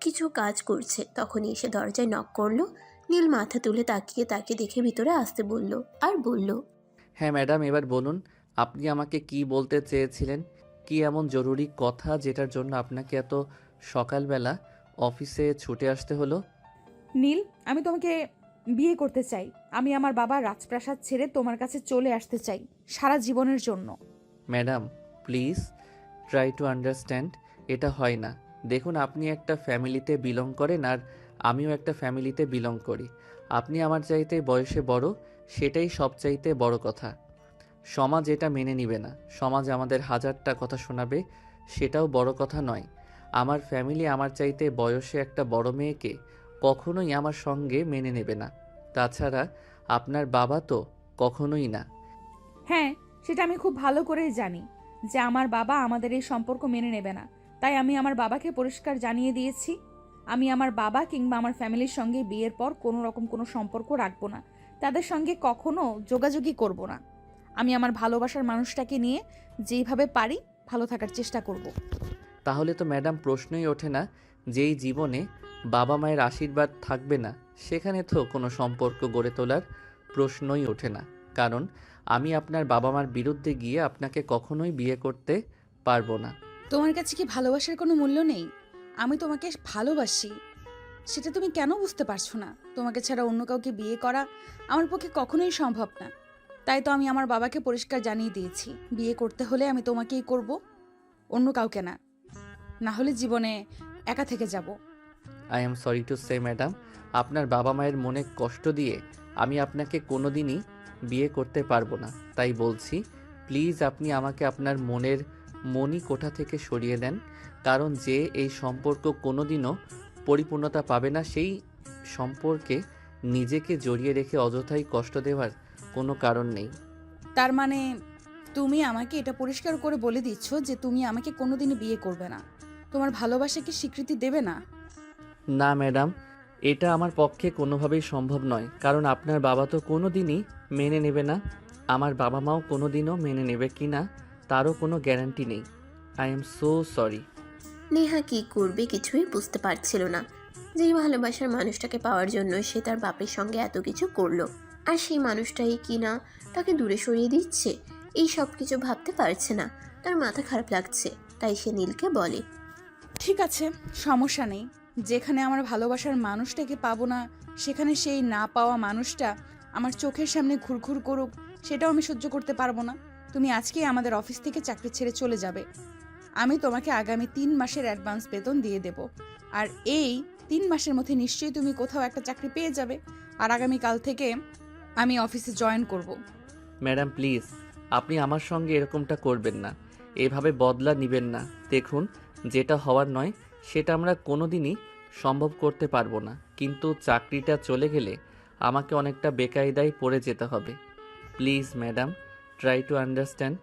কিছু কাজ করছে। তখনই এসে দরজায় নক করলো। নীল মাথা তুলে তাকিয়ে তাকে দেখে ভিতরে আসতে বলল আর বলল, হ্যাঁ ম্যাডাম, এবার বলুন আপনি আমাকে কি বলতে চেয়েছিলেন? কি এমন জরুরি কথা যেটার জন্য আপনাকে এত সকালবেলা অফিসে ছুটে আসতে হলো? নীল, আমি তোমাকে বিয়ে করতে চাই। আমি আমার বাবার রাজপ্রাসাদ ছেড়ে তোমার কাছে চলে আসতে চাই সারা জীবনের জন্য। Madam, please try to understand. এটা হয় না। দেখুন, আপনি একটা ফ্যামিলিতে বিলং করেন আর আমিও একটা ফ্যামিলিতে বিলং করি। আপনি আমার চাইতে বয়সে বড়, সেটাই সবচাইতে বড় কথা। সমাজ এটা মেনে নিবে না। সমাজ আমাদের হাজারটা কথা শোনাবে, সেটাও বড় কথা নয়। আমার ফ্যামিলি আমার চাইতে বয়সে একটা বড় মেয়েকে কখনোই আমার সঙ্গে মেনে নেবে না। তাছাড়া আপনার বাবা তো কখনোই না। হ্যাঁ, সেটা আমি খুব ভালো করেই জানি যে আমার বাবা আমাদের এই সম্পর্ক মেনে নেবে না। তাই আমি আমার বাবাকে পরিষ্কার জানিয়ে দিয়েছি, আমি আমার বাবা কিংবা আমার ফ্যামিলির সঙ্গে বিয়ের পর কোনো রকম কোনো সম্পর্ক রাখবো না। তাদের সঙ্গে কখনো যোগাযোগই করব না। আমি আমার ভালোবাসার মানুষটাকে নিয়ে যেইভাবে পারি ভালো থাকার চেষ্টা করব। তাহলে তো ম্যাডাম প্রশ্নই ওঠে না, যেই জীবনে বাবা মায়ের আশীর্বাদ থাকবে না সেখানে তো কোনো সম্পর্ক গড়ে তোলার প্রশ্নই ওঠে না। কারণ আমি আপনার বাবা মার বিরুদ্ধে গিয়ে আপনাকে কখনোই বিয়ে করতে পারবো না। তোমার কাছে কি ভালোবাসার কোনো মূল্য নেই? আমি তোমাকে ভালোবাসি, সেটা তুমি কেন বুঝতে পারছো না? তোমাকে ছাড়া অন্য কাউকে বিয়ে করা আমার পক্ষে কখনোই সম্ভব না। তাই তো আমি আমার বাবাকে পরিষ্কার জানিয়ে দিয়েছি, বিয়ে করতে হলে আমি তোমাকেই করব, অন্য কাউকে না। না হলে জীবনে একা থেকে যাব। I am sorry to say madam, আপনার বাবা মায়ের মনে কষ্ট দিয়ে আমি আপনাকে কোনোদিনই বিয়ে করতে পারবো না। তাই বলছি, প্লিজ আপনি আমাকে আপনার মনের মনি কোঠা থেকে সরিয়ে দেন। কারণ যে এই সম্পর্ক কোনোদিনও পরিপূর্ণতা পাবে না, সেই সম্পর্কে নিজেকে জড়িয়ে রেখে অযথাই কষ্ট দেওয়ার কোনো কারণ নেই। তার মানে তুমি আমাকে এটা পরিষ্কার করে বলে দিচ্ছ যে তুমি আমাকে কোনোদিনই বিয়ে করবে না, তোমার ভালোবাসাকে স্বীকৃতি দেবে না? না ম্যাডাম, এটা আমার পক্ষে কোনোভাবেই সম্ভব নয়। কারণ আপনার বাবা তো কোনো দিনই মেনে নেবে না, আমার বাবা মাও কোনো দিনও মেনে নেবে কি না তারও কোনো গ্যারান্টি নেই। I am so sorry. Neha কি করবে কিছুই বুঝতে পারছিল না। যেই ভালোবাসার মানুষটাকে পাওয়ার জন্য সে তার বাপের সঙ্গে এত কিছু করলো, আর সেই মানুষটাই কি না তাকে দূরে সরিয়ে দিচ্ছে। এই সব কিছু ভাবতে পারছে না, তার মাথা খারাপ লাগছে। তাই সে নীলকে বলে, ঠিক আছে, সমস্যা নেই। যেখানে আমার ভালোবাসার মানুষটাকে পাবো না, সেখানে সেই না পাওয়া মানুষটা আমার চোখের সামনে ঘুরঘুর করুক, সেটাও আমি সহ্য করতে পারবো না। তুমি আজকেই আমাদের অফিস থেকে চাকরি ছেড়ে চলে যাবে। আমি তোমাকে আগামী 3 মাসের অ্যাডভান্স বেতন দিয়ে দেব। আর এই 3 মাসের মধ্যে নিশ্চয়ই তুমি কোথাও একটা চাকরি পেয়ে যাবে। আর আগামীকাল থেকে আমি অফিসে জয়েন করব। ম্যাডাম প্লিজ, আপনি আমার সঙ্গে এরকমটা করবেন না, এভাবে বদলা নেবেন না। দেখুন, যেটা হওয়ার নয় সেটা আমরা কোনো দিনই সম্ভব করতে পারবো না। কিন্তু চাকরিটা চলে গেলে আমাকে অনেকটা বেকায়দায় পড়ে যেতে হবে। Please madam, try to understand.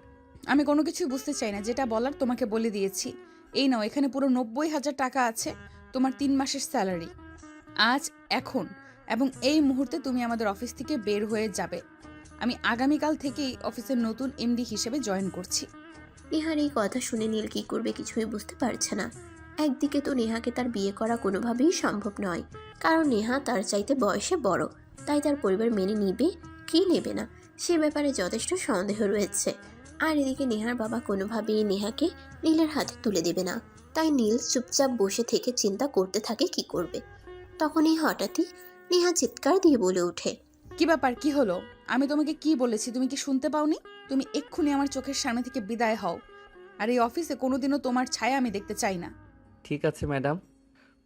আমি কোনো কিছুই বুঝতে চাই না, যেটা বলার তোমাকে বলে দিয়েছি। এই নাও, এখানে পুরো 90,000 টাকা আছে, তোমার 3 মাসের স্যালারি। আজ, এখন এবং এই মুহূর্তে তুমি আমাদের অফিস থেকে বের হয়ে যাবে। আমি আগামীকাল থেকেই অফিসের নতুন এমডি হিসেবে জয়েন করছি। নেহার এই কথা শুনে নীল কি করবে কিছুই বুঝতে পারছে না। একদিকে তো নেহাকে তার বিয়ে করা কোনোভাবেই সম্ভব নয়, কারণ নেহা তার চাইতে বয়সে বড়। তাই তার পরিবার মেনে নিবে কি নেবে না সে ব্যাপারে যথেষ্ট সন্দেহ রয়েছে। আর এদিকে নেহার বাবা কোনোভাবেই নেহাকে নীলের হাতে তুলে দেবে না। তাই নীল চুপচাপ বসে থেকে চিন্তা করতে থাকে কি করবে। তখনই হঠাৎই নেহা চিৎকার দিয়ে বলে ওঠে, কি ব্যাপার, কি হলো? আমি তোমাকে কি বলেছি তুমি কি শুনতে পাওনি? তুমি এক্ষুনি আমার চোখের সামনে থেকে বিদায় হও। আর এই অফিসে কোনোদিনও তোমার ছায়া আমি দেখতে চাই না। ঠিক আছে ম্যাডাম,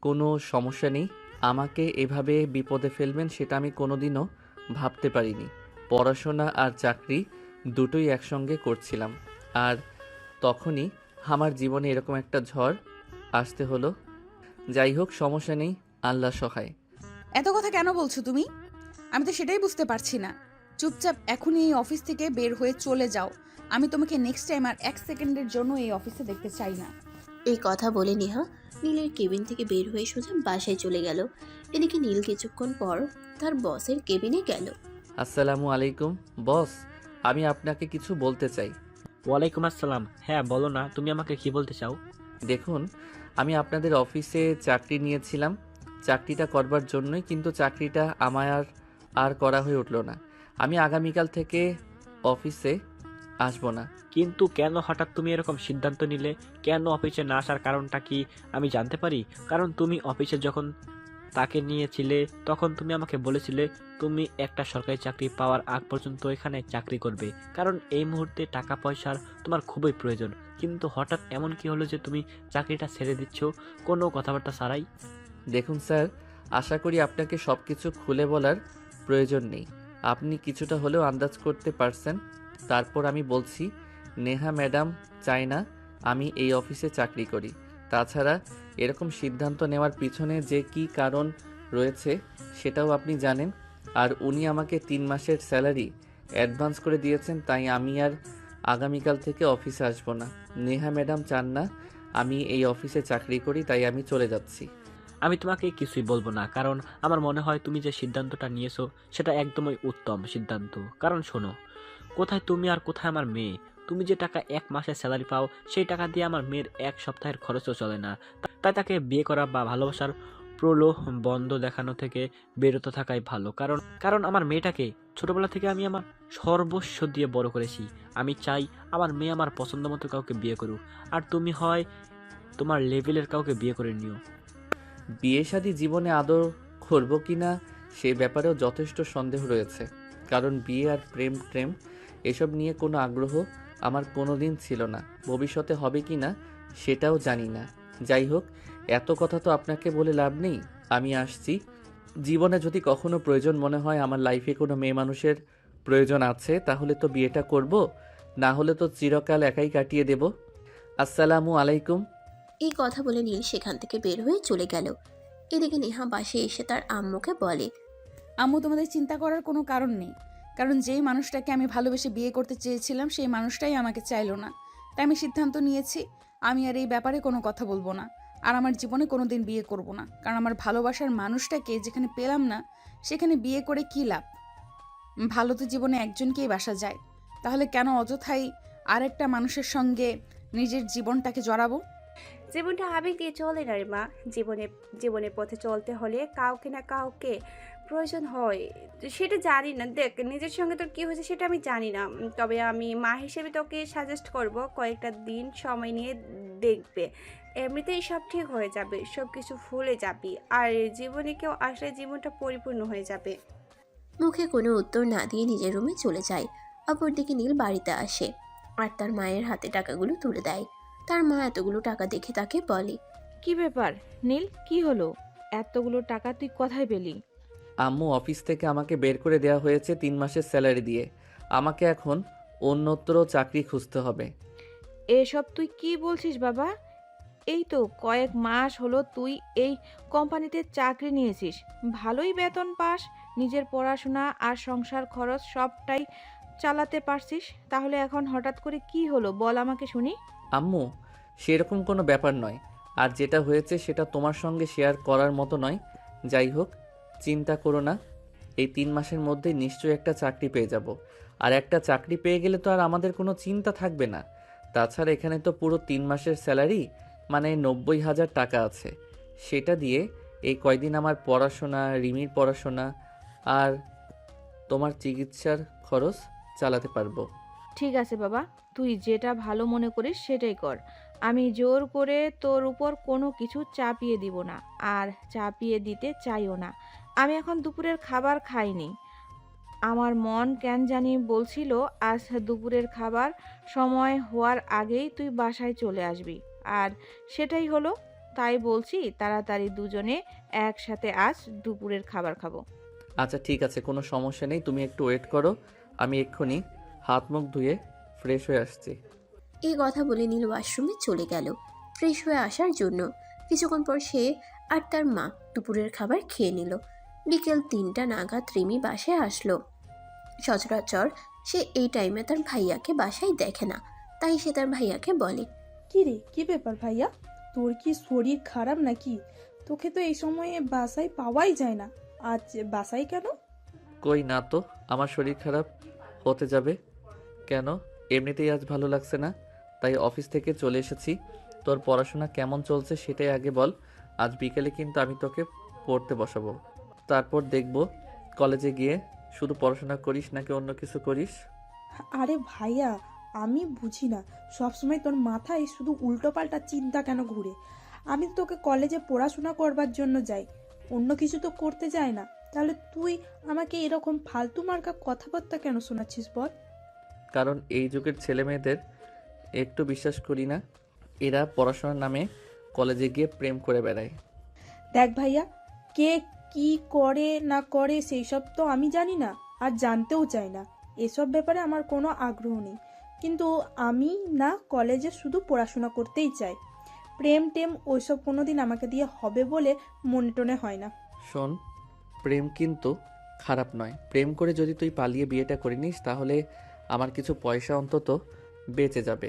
কোনো সমস্যা নেই। আমাকে এভাবে বিপদে ফেলবেন সেটা আমি কোনোদিনও ভাবতে পারিনি। পড়াশোনা আর চাকরি দুটোই একসঙ্গে করছিলাম, আর তখনই আমার জীবনে এরকম একটা ঝড় আসতে হলো। যাই হোক, সমস্যা নেই, আল্লাহ সহায়। এত কথা কেন বলছো তুমি? আমি তো সেটাই বুঝতে পারছি না। চুপচাপ এখনই এই অফিস থেকে বের হয়ে চলে যাও। আমি তোমাকে নেক্সট টাইম আর 1 সেকেন্ডের জন্য এই অফিসে দেখতে চাই না। এই কথা বলে নেহা নীলের কেবিন থেকে বের হয়ে সোজা বাসায় চলে গেল। এদিকে নীল কিছুক্ষণ পর তার বসের কেবিনে গেল। আসসালামু আলাইকুম বস, আমি আপনাকে কিছু বলতে চাই। ওয়ালাইকুম আসসালাম। হ্যাঁ বলো না, তুমি আমাকে কি বলতে চাও? দেখুন, আমি আপনাদের অফিসে চাকরি নিয়েছিলাম চাকরিটা করবার জন্যই, কিন্তু চাকরিটা আমার আর করা হয়ে উঠলো না। আমি আগামীকাল থেকে অফিসে আসবো না। কিন্তু কেন হঠাৎ তুমি এরকম সিদ্ধান্ত নিলে? কেন অফিসে না আসার কারণটা কি আমি জানতে পারি? কারণ তুমি অফিসে যখন তাকে নিয়েছিলে তখন তুমি আমাকে বলেছিলে তুমি একটা সরকারি চাকরি পাওয়ার আগ পর্যন্ত এখানে চাকরি করবে, কারণ এই মুহূর্তে টাকা পয়সার তোমার খুবই প্রয়োজন। কিন্তু হঠাৎ এমন কি হলো যে তুমি চাকরিটা ছেড়ে দিচ্ছ কোনো কথাবার্তা ছাড়াই? দেখুন স্যার, আশা করি আপনাকে সব কিছু খুলে বলার প্রয়োজন নেই। আপনি কিছুটা হলেও আন্দাজ করতে পারছেন। তারপর আমি বলছি, নেহা ম্যাডাম চায় না আমি এই অফিসে চাকরি করি। তাছাড়া এরকম সিদ্ধান্ত নেওয়ার পিছনে যে কি কারণ রয়েছে সেটাও আপনি জানেন। আর উনি আমাকে 3 মাসের স্যালারি অ্যাডভান্স করে দিয়েছেন, তাই আমি আর আগামীকাল থেকে অফিসে আসবো না। নেহা ম্যাডাম চান না আমি এই অফিসে চাকরি করি, তাই আমি চলে যাচ্ছি। আমি তোমাকে কিছুই বলবো না, কারণ আমার মনে হয় তুমি যে সিদ্ধান্তটা নিয়েছো সেটা একদমই উত্তম সিদ্ধান্ত। কারণ শোনো, কোথায় তুমি আর কোথায় আমার মেয়ে? তুমি যে টাকা 1 মাসের স্যালারি পাও সেই টাকা দিয়ে আমার মেয়ের 1 সপ্তাহের খরচও চলে না। তাই তাকে বিয়ে করা বা ভালোবাসার প্রলোভ বন্ধ দেখানো থেকে বিরত থাকাই ভালো। কারণ কারণ আমার মেয়েটাকে ছোটবেলা থেকে আমি আমার সর্বস্ব দিয়ে বড় করেছি। আমি চাই আমার মেয়ে আমার পছন্দ মতো কাউকে বিয়ে করুক, আর তুমি হয় তোমার লেভেলের কাউকে বিয়ে করে নিও। বিয়ে শাদী জীবনে আদর করব কি না সে ব্যাপারেও যথেষ্ট সন্দেহ রয়েছে। কারণ বিয়ে আর প্রেম প্রেম এসব নিয়ে কোনো আগ্রহ আমার কোনো দিন ছিল না। ভবিষ্যতে হবে কি না সেটাও জানি না। যাই হোক, এত কথা তো আপনাকে বলে লাভ নেই। আমি আসছি। জীবনে যদি কখনো প্রয়োজন মনে হয় আমার লাইফে কোনো মেয়ে মানুষের প্রয়োজন আছে, তাহলে তো বিয়েটা করব, না হলে তো চিরকাল একাই কাটিয়ে দেব। আসসালামু আলাইকুম। এই কথা বলে নীল সেখান থেকে বের হয়ে চলে গেল। এদিকে নেহা বাসে এসে তার আম্মুকে বলে, আম্মু, তোমাদের চিন্তা করার কোনো কারণ নেই। কারণ যেই মানুষটাকে আমি ভালোবেসে বিয়ে করতে চেয়েছিলাম সেই মানুষটাই আমাকে চাইলো না। তাই আমি সিদ্ধান্ত নিয়েছি আমি আর এই ব্যাপারে কোনো কথা বলবো না। আর আমার জীবনে কোনো দিন বিয়ে করব না। কারণ আমার ভালোবাসার মানুষটাকে যেখানে পেলাম না সেখানে বিয়ে করে কী লাভ? ভালো তো জীবনে একজনকেই বাসা যায়। তাহলে কেন অযথাই আরেকটা মানুষের সঙ্গে নিজের জীবনটাকে জড়াবো? জীবনটা আবেগ দিয়ে চলে না রে মা। জীবনের পথে চলতে হলে কাউকে না কাউকে প্রয়োজন হয়। সেটা জানি না, দেখ নিজের সঙ্গে তোর কী হয়েছে সেটা আমি জানি না। তবে আমি মা হিসেবে তোকে সাজেস্ট করব কয়েকটা দিন সময় নিয়ে দেখবে, এমনিতেই সব ঠিক হয়ে যাবে, সব কিছু ভুলে যাবি। আর জীবনে কেউ আসলে জীবনটা পরিপূর্ণ হয়ে যাবে। মুখে কোনো উত্তর না দিয়ে নিজের রুমে চলে যায়। অপরদিকে নীল বাড়িতে আসে আর তার মায়ের হাতে টাকাগুলো তুলে দেয়। তার মা এতগুলো টাকা দেখে তাকে বলে, কি ব্যাপার নীল, কি হলো? এতগুলো টাকা তুই কোথায় পেলি? আম্মু, অফিস থেকে আমাকে বের করে দেওয়া হয়েছে 3 মাসের স্যালারি দিয়ে। আমাকে এখন অন্যত্র চাকরি খুঁজতে হবে। এসব তুই কি বলছিস বাবা? এই তো কয়েক মাস হলো তুই এই কোম্পানিতে চাকরি নিয়েছিস, ভালোই বেতন পাস, নিজের পড়াশোনা আর সংসার খরচ সবটাই চালাতে পারছিস, তাহলে এখন হঠাৎ করে কি হলো বল আমাকে শুনি। আম্মু, সেরকম কোনো ব্যাপার নয়। আর যেটা হয়েছে সেটা তোমার সঙ্গে শেয়ার করার মতো নয়। যাই হোক, চিন্তা করো না। এই 3 মাসের মধ্যে নিশ্চয়ই একটা চাকরি পেয়ে যাব। আর একটা চাকরি পেয়ে গেলে তো আর আমাদের কোনো চিন্তা থাকবে না। তাছাড়া এখানে তো পুরো 3 মাসের স্যালারি মানে 90,000 টাকা আছে। সেটা দিয়ে এই কয়দিন আমার পড়াশোনা, রিমির পড়াশোনা আর তোমার চিকিৎসার খরচ চালাতে পারবো। ঠিক আছে বাবা, তুই যেটা ভালো মনে করিস সেটাই কর। আমি জোর করে তোর উপর কোনো কিছু চাপিয়ে দিব না, আর চাপিয়ে দিতে চাইও না। আমি এখন দুপুরের খাবার খাইনি। আমার মন কেন জানি বলছিল আজ দুপুরের খাবার সময় হওয়ার আগেই তুই বাসায় চলে আসবি, আর সেটাই হলো। তাই বলছি তাড়াতাড়ি দুজনে একসাথে আজ দুপুরের খাবার খাবো। আচ্ছা ঠিক আছে, কোনো সমস্যা নেই, তুমি একটু ওয়েট করো। আমি এক্ষুনি হাত মুখ ধুয়ে ফ্রেশ হয়ে আসছি। এই কথা বলে নীল ওয়াশরুমে চলে গেল ফ্রেশ হয়ে আসার জন্য। কিছুক্ষণ পর সে আর তার মা দুপুরের খাবার খেয়ে নিল। বিকেল 3টা নাগাদ রিমি বাসায় আসলো। সচরাচর সে এই টাইমে তার ভাইয়াকে বাসায় দেখে না, তাই সে তার ভাইয়াকে বলে, কি রে, কি ব্যাপার ভাইয়া? তোর কি শরীর খারাপ নাকি? তোকে তো এই সময়ে বাসায় পাওয়াই যায় না, আজ বাসায় কেন? কই না তো, আমার শরীর খারাপ হতে যাবে কেন? এমনিতেই আজ ভালো লাগছে না, তাই অফিস থেকে চলে এসেছি। তোর পড়াশোনা কেমন চলছে সেটাই আগে বল। আজ বিকেলে কিন্তু আমি তোকে পড়তে বসাবো, তারপর দেখব কলেজে গিয়ে শুধু পড়াশোনা করিস নাকি অন্য কিছু করিস। আরে ভাইয়া, আমি বুঝি না সবসময় তোর মাথায় শুধু উল্টোপাল্টা চিন্তা কেন ঘুরে। আমি তো তোকে কলেজে পড়াশোনা করবার জন্য যাই, অন্য কিছু তো করতে যাই না। তাহলে তুই আমাকে এরকম ফালতু মার্কা কথাবার্তা কেন শোনাচ্ছিস বল? কারণ এই যুগের ছেলে মেয়েদের একটু বিশ্বাস করি না। এরা পড়াশোনার নামে কলেজে গিয়ে প্রেম করে বেড়ায়। দেখ ভাইয়া, কে কি করে না করে সেই সব তো আমি জানি না, আর জানতেও চাই না। এসব ব্যাপারে আমার কোনো আগ্রহ নেই। কিন্তু আমি না কলেজে শুধু পড়াশোনা করতেই চাই। প্রেম টেম ওইসব কোনোদিন আমাকে দিয়ে হবে বলে মনে টনে হয় না। শোন, প্রেম কিন্তু খারাপ নয়। প্রেম করে যদি তুই পালিয়ে বিয়েটা করে নিস তাহলে আমার কিছু পয়সা অন্তত বেঁচে যাবে।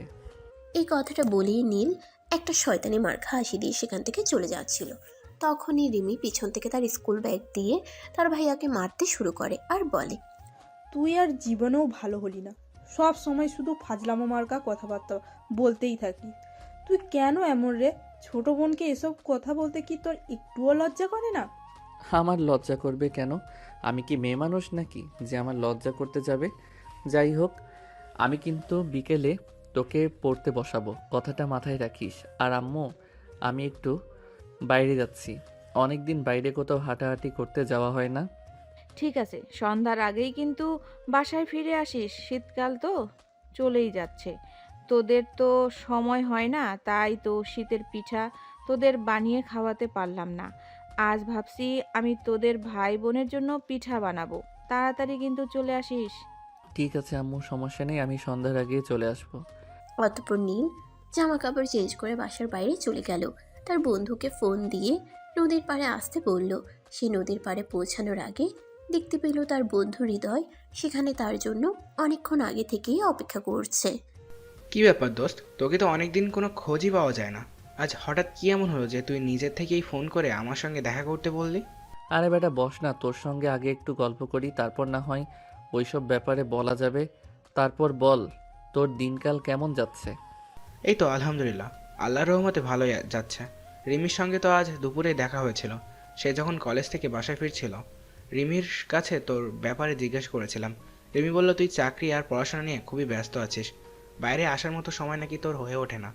এই কথাটা বলেই নীল একটা শয়তানি মার্কা হাসি দিয়ে সেখান থেকে চলে যাচ্ছিল। তখনই রিমি পিছন থেকে তার স্কুল ব্যাগ দিয়ে তার ভাইয়াকে মারতে শুরু করে আর বলে, তুই আর জীবনেও ভালো হলি না, সব সময় শুধু ফাজলামো মার্কা কথাবার্তা বলতেই থাকি। তুই কেন এমন রে? ছোট বোনকে এসব কথা বলতে কি তোর একটুও লজ্জা করে না? আমার লজ্জা করবে কেন? আমি কি মেয়ে মানুষ নাকি যে আমার লজ্জা করতে যাবে? যাই হোক, আমি কিন্তু বিকেলে তোকে পড়তে বসাবো, কথাটা মাথায় রাখিস। আর আম্মু, আমি একটু বাইরে যাচ্ছি। অনেক দিন বাইরে কোথাও হাঁটাহাঁটি করতে যাওয়া হয় না। ঠিক আছে, সন্ধ্যার আগেই কিন্তু বাসায় ফিরে আসিস, শীতকাল তো চলেই যাচ্ছে। তোদের তো সময় হয় না, তাই তো শীতের পিঠা তোদের বানিয়ে খাওয়াতে পারলাম না। আজ ভাবছি আমি তোদের ভাই বোনের জন্য পিঠা বানাবো, তাড়াতাড়ি কিন্তু চলে আসিস। ঠিক আছে আম্মু, সমস্যা নেই, আমি সন্ধ্যার আগে চলে আসবো। অতঃপর নীল জামা কাপড় চেঞ্জ করে বাসার বাইরে চলে গেল। তার বন্ধুকে ফোন দিয়ে নদীর পাড়ে আসতে বলল। সে নদীর পাড়ে পৌঁছানোর আগে দেখতে পেল তার বন্ধু হৃদয় সেখানে তার জন্য অনেকক্ষণ আগে থেকেই অপেক্ষা করছে। কি ব্যাপার দোস্ত, তোকে তো অনেকদিন কোনো খোঁজই পাওয়া যায় না। আজ হঠাৎ কি এমন হলো যে তুই নিজের থেকেই ফোন করে আমার সঙ্গে দেখা করতে বললি? আরে বেটা বস না, তোর সঙ্গে আগে একটু গল্প করি, তারপর না হয় ওইসব ব্যাপারে বলা যাবে। তারপর বল, তোর দিনকাল কেমন যাচ্ছে? এই তো আলহামদুলিল্লাহ, আল্লাহর রহমতে ভালোই যাচ্ছে। রিমির সঙ্গে তো আজ দুপুরে দেখা হয়েছিল। সে যখন কলেজ থেকে বাসায় ফিরছিল, রিমির কাছে তোর ব্যাপারে জিজ্ঞেস করেছিলাম। রিমি বলল তুই চাকরি আর পড়াশোনা নিয়ে খুবই ব্যস্ত আছিস, বাইরে আসার মতো সময় নাকি তোর হয়ে ওঠে না।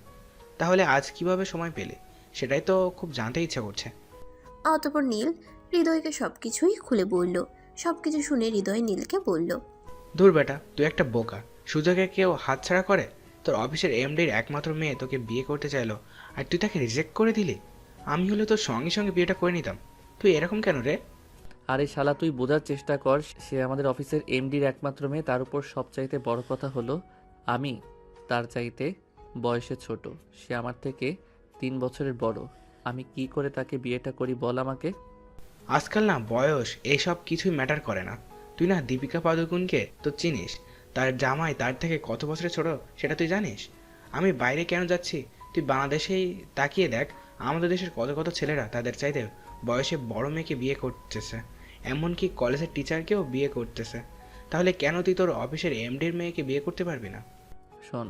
তাহলে আজ কিভাবে সময় পেলে, সেটাই তো খুব জানতে ইচ্ছা করছে। অতঃপর নীল হৃদয়কে সবকিছুই খুলে বলল। সবকিছু শুনে হৃদয় নীলকে বলল, দূর বেটা, তুই একটা বোকা। সুযোগে কেউ হাতছাড়া করে? তোর অফিসের এমডির একমাত্র মেয়ে তোকে বিয়ে করতে চাইলো, আর তুই তাকে রিজেক্ট করে দিলি। আমি হলে তোর সঙ্গে সঙ্গে বিয়েটা করে নিতাম। তুই এরকম কেন রে? আরে শালা, তুই বোঝার চেষ্টা কর। সে আমাদের অফিসের এমডির একমাত্র মেয়ে, তার উপর সবচাইতে বড় কথা হলো আমি তার চাইতে বয়সে ছোট। সে আমার থেকে 3 বছরের বড়। আমি কি করে তাকে বিয়েটা করি বল আমাকে? আজকাল না বয়স এইসব কিছুই ম্যাটার করে না। তুই না দীপিকা পাদুকোনকে তো চিনিস? তার জামাই তার থেকে কত বছরের ছোট সেটা তুই জানিস? আমি বাইরে কেন যাচ্ছি, তুই বাংলাদেশেই তাকিয়ে দেখ। আমাদের দেশের কত কত ছেলেরা তাদের চাইতে বয়সে বড় মেয়েকে বিয়ে করতেছে, এমনকি কলেজের টিচারকেও বিয়ে করতেছে। তাহলে কেন তুই তোর অফিসের এমডির মেয়েকে বিয়ে করতে পারবি না? শোন,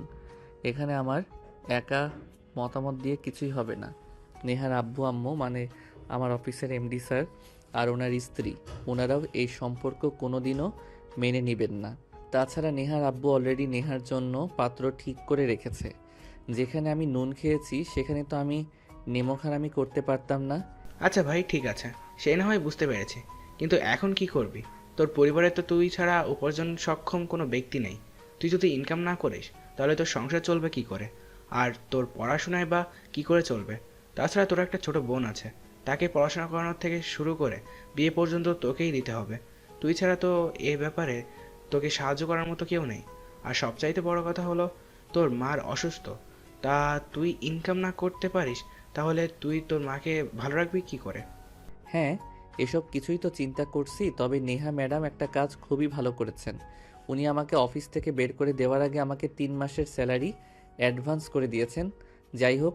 এখানে আমার একা মতামত দিয়ে কিছুই হবে না। নেহার আব্বু আম্মু, মানে আমার অফিসের এমডি স্যার আর ওনার স্ত্রী, ওনারাও এই সম্পর্ক কোনোদিনও মেনে নেবেন না। তাছাড়া নেহার আব্বু অলরেডি নেহার জন্য পাত্র ঠিক করে রেখেছে। যেখানে আমি নুন খেয়েছি সেখানে তো আমি নেমোখারামি করতে পারতাম না। আচ্ছা ভাই, ঠিক আছে, সে না হয় বুঝতে পেরেছি, কিন্তু এখন কি করবি? তোর পরিবারে তো তুই ছাড়া উপার্জন সক্ষম কোনো ব্যক্তি নেই। তুই যদি ইনকাম না করিস তাহলে তোর সংসার চলবে কি করে? আর তোর পড়াশোনায় বা কি করে চলবে? তাছাড়া তোর একটা ছোট বোন আছে, তাকে পড়াশোনা করানোর থেকে শুরু করে বিয়ে পর্যন্ত তোকেই দিতে হবে। তুই ছাড়া তো এ ব্যাপারে তোকে সাহায্য করার মতো কেউ নেই। আর সবচাইতে বড় কথা হলো তোর মার অসুস্থ। তা তুই ইনকাম না করতে পারিস তাহলে তুই তোর মাকে ভালো রাখবি কি করে? হ্যাঁ, এসব কিছুই তো চিন্তা করছি। তবে নেহা ম্যাডাম একটা কাজ খুবই ভালো করেছেন। উনি আমাকে অফিস থেকে বের করে দেওয়ার আগে আমাকে 3 মাসের স্যালারি অ্যাডভান্স করে দিয়েছেন। যাই হোক,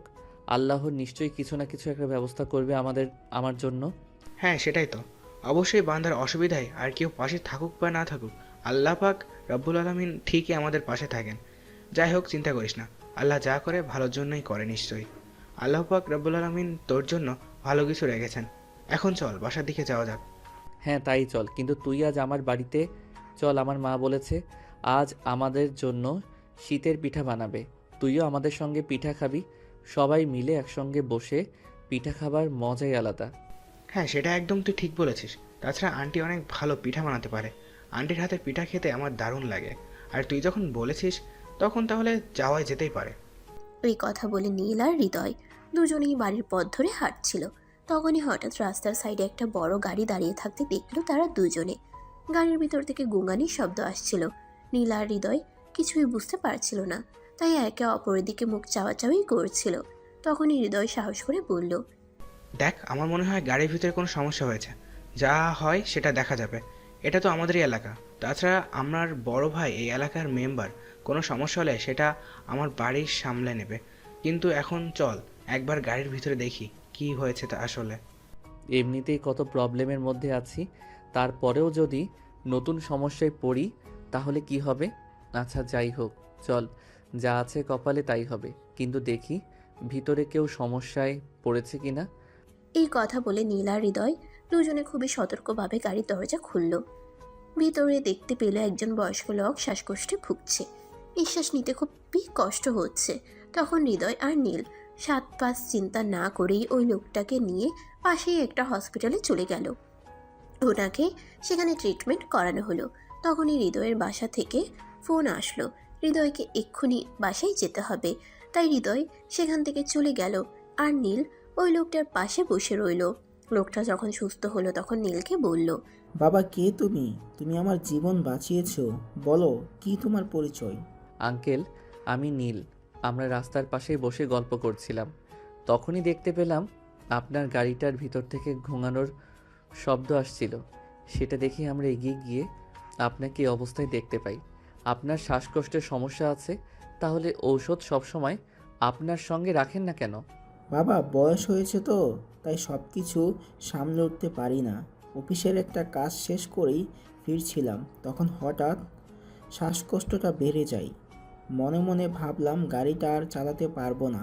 আল্লাহ নিশ্চয়ই কিছু না কিছু একটা ব্যবস্থা করবে আমার জন্য। হ্যাঁ, সেটাই তো। অবশ্যই বান্দার অসুবিধায় আর কেউ পাশে থাকুক বা না থাকুক, আল্লাহ পাক রব্বুল আলামিন ঠিকই আমাদের পাশে থাকেন। যাই হোক, চিন্তা করিস না, আল্লাহ যা করে ভালোর জন্যই করে নিশ্চয়ই। আল্লাহ পাক রব্বুল আলামিন তোর জন্য ভালো কিছু রেখেছেন। এখন চল বাসার দিকে যাওয়া যাক। হ্যাঁ তাই চল, কিন্তু তুই আজ আমার বাড়িতে চল। আমার মা বলেছে আজ আমাদের জন্য শীতের পিঠা বানাবে। তুইও আমাদের সঙ্গে পিঠা খাবি। সবাই মিলে একসঙ্গে বসে পিঠা খাবার মজাই আলাদা। হ্যাঁ, সেটা একদম তুই ঠিক বলেছিস। তাছাড়া আন্টি অনেক ভালো পিঠা বানাতে পারে। আন্টির হাতের পিঠা খেতে আমার দারুণ লাগে। আর তুই যখন বলেছিস তখন তাহলে যাওয়া যেতেই পারে। ওই কথা বলে নীল আর হৃদয় দুজনেই বাড়ির পথ ধরে হাঁটছিল। তখনই হঠাৎ রাস্তার সাইডে একটা বড় গাড়ি দাঁড়িয়ে থাকতে দেখলো তারা দুজনে। গাড়ির ভিতর থেকে গুঙানির শব্দ আসছিল। নীল আর হৃদয় কিছুই বুঝতে পারছিল না, তাই একে অপরের দিকে মুখ চাওয়াচাওয়ি করছিল। তখনই হৃদয় সাহস করে বলল, দেখ, আমার মনে হয় গাড়ির ভিতরে কোনো সমস্যা হয়েছে। যা হয় সেটা দেখা যাবে। এটা তো আমাদেরই এলাকা। তাছাড়া আমার বড় ভাই এই এলাকার মেম্বার। কোনো সমস্যা হলে সেটা আমার বাড়ির সামলে নেবে। কিন্তু এখন চল একবার গাড়ির ভিতরে দেখি কি হয়েছে তা আসলে। এমনিতেই কত প্রবলেমের মধ্যে আছি, তারপরেও যদি নতুন সমস্যায় পড়ি তাহলে কি হবে? আচ্ছা যাই হোক, চল, যা আছে কপালে তাই হবে। কিন্তু দেখি ভিতরে কেউ সমস্যায় পড়েছে কিনা। এই কথা বলে নীল আর হৃদয় দুজনে খুবই সতর্কভাবে গাড়ির দরজা খুলল। ভিতরে দেখতে পেল একজন বয়স্ক লোক শ্বাসকষ্টে ভুগছে। নিঃশ্বাস নিতে খুবই কষ্ট হচ্ছে। তখন হৃদয় আর নীল 7-5 চিন্তা না করেই ওই লোকটাকে নিয়ে পাশেই একটা হসপিটালে চলে গেল। ওনাকে সেখানে ট্রিটমেন্ট করানো হলো। তখনই হৃদয়ের বাসা থেকে ফোন আসলো, হৃদয়কে এক্ষুনি বাসায় যেতে হবে। তাই হৃদয় সেখান থেকে চলে গেল আর নীল ওই লোকটার পাশে বসে রইল। লোকটা যখন সুস্থ হলো তখন নীলকে বলল, বাবা, কে তুমি? তুমি আমার জীবন বাঁচিয়েছো। বলো, কি তোমার পরিচয়? আঙ্কেল, আমি নীল। আমরা রাস্তার পাশেই বসে গল্প করছিলাম। তখনই দেখতে পেলাম আপনার গাড়িটার ভিতর থেকে ঘুঙানোর শব্দ আসছিল। সেটা দেখে আমরা এগিয়ে গিয়ে আপনাকে এই অবস্থায় দেখতে পাই। আপনার শ্বাসকষ্টের সমস্যা আছে, তাহলে ঔষধ সবসময় আপনার সঙ্গে রাখেন না কেন? বাবা, বয়স হয়েছে তো, তাই সব কিছু সামলে উঠতে পারি না। অফিসের একটা কাজ শেষ করেই ফিরছিলাম, তখন হঠাৎ শ্বাসকষ্টটা বেড়ে যায়। মনে মনে ভাবলাম গাড়িটা আর চালাতে পারবো না,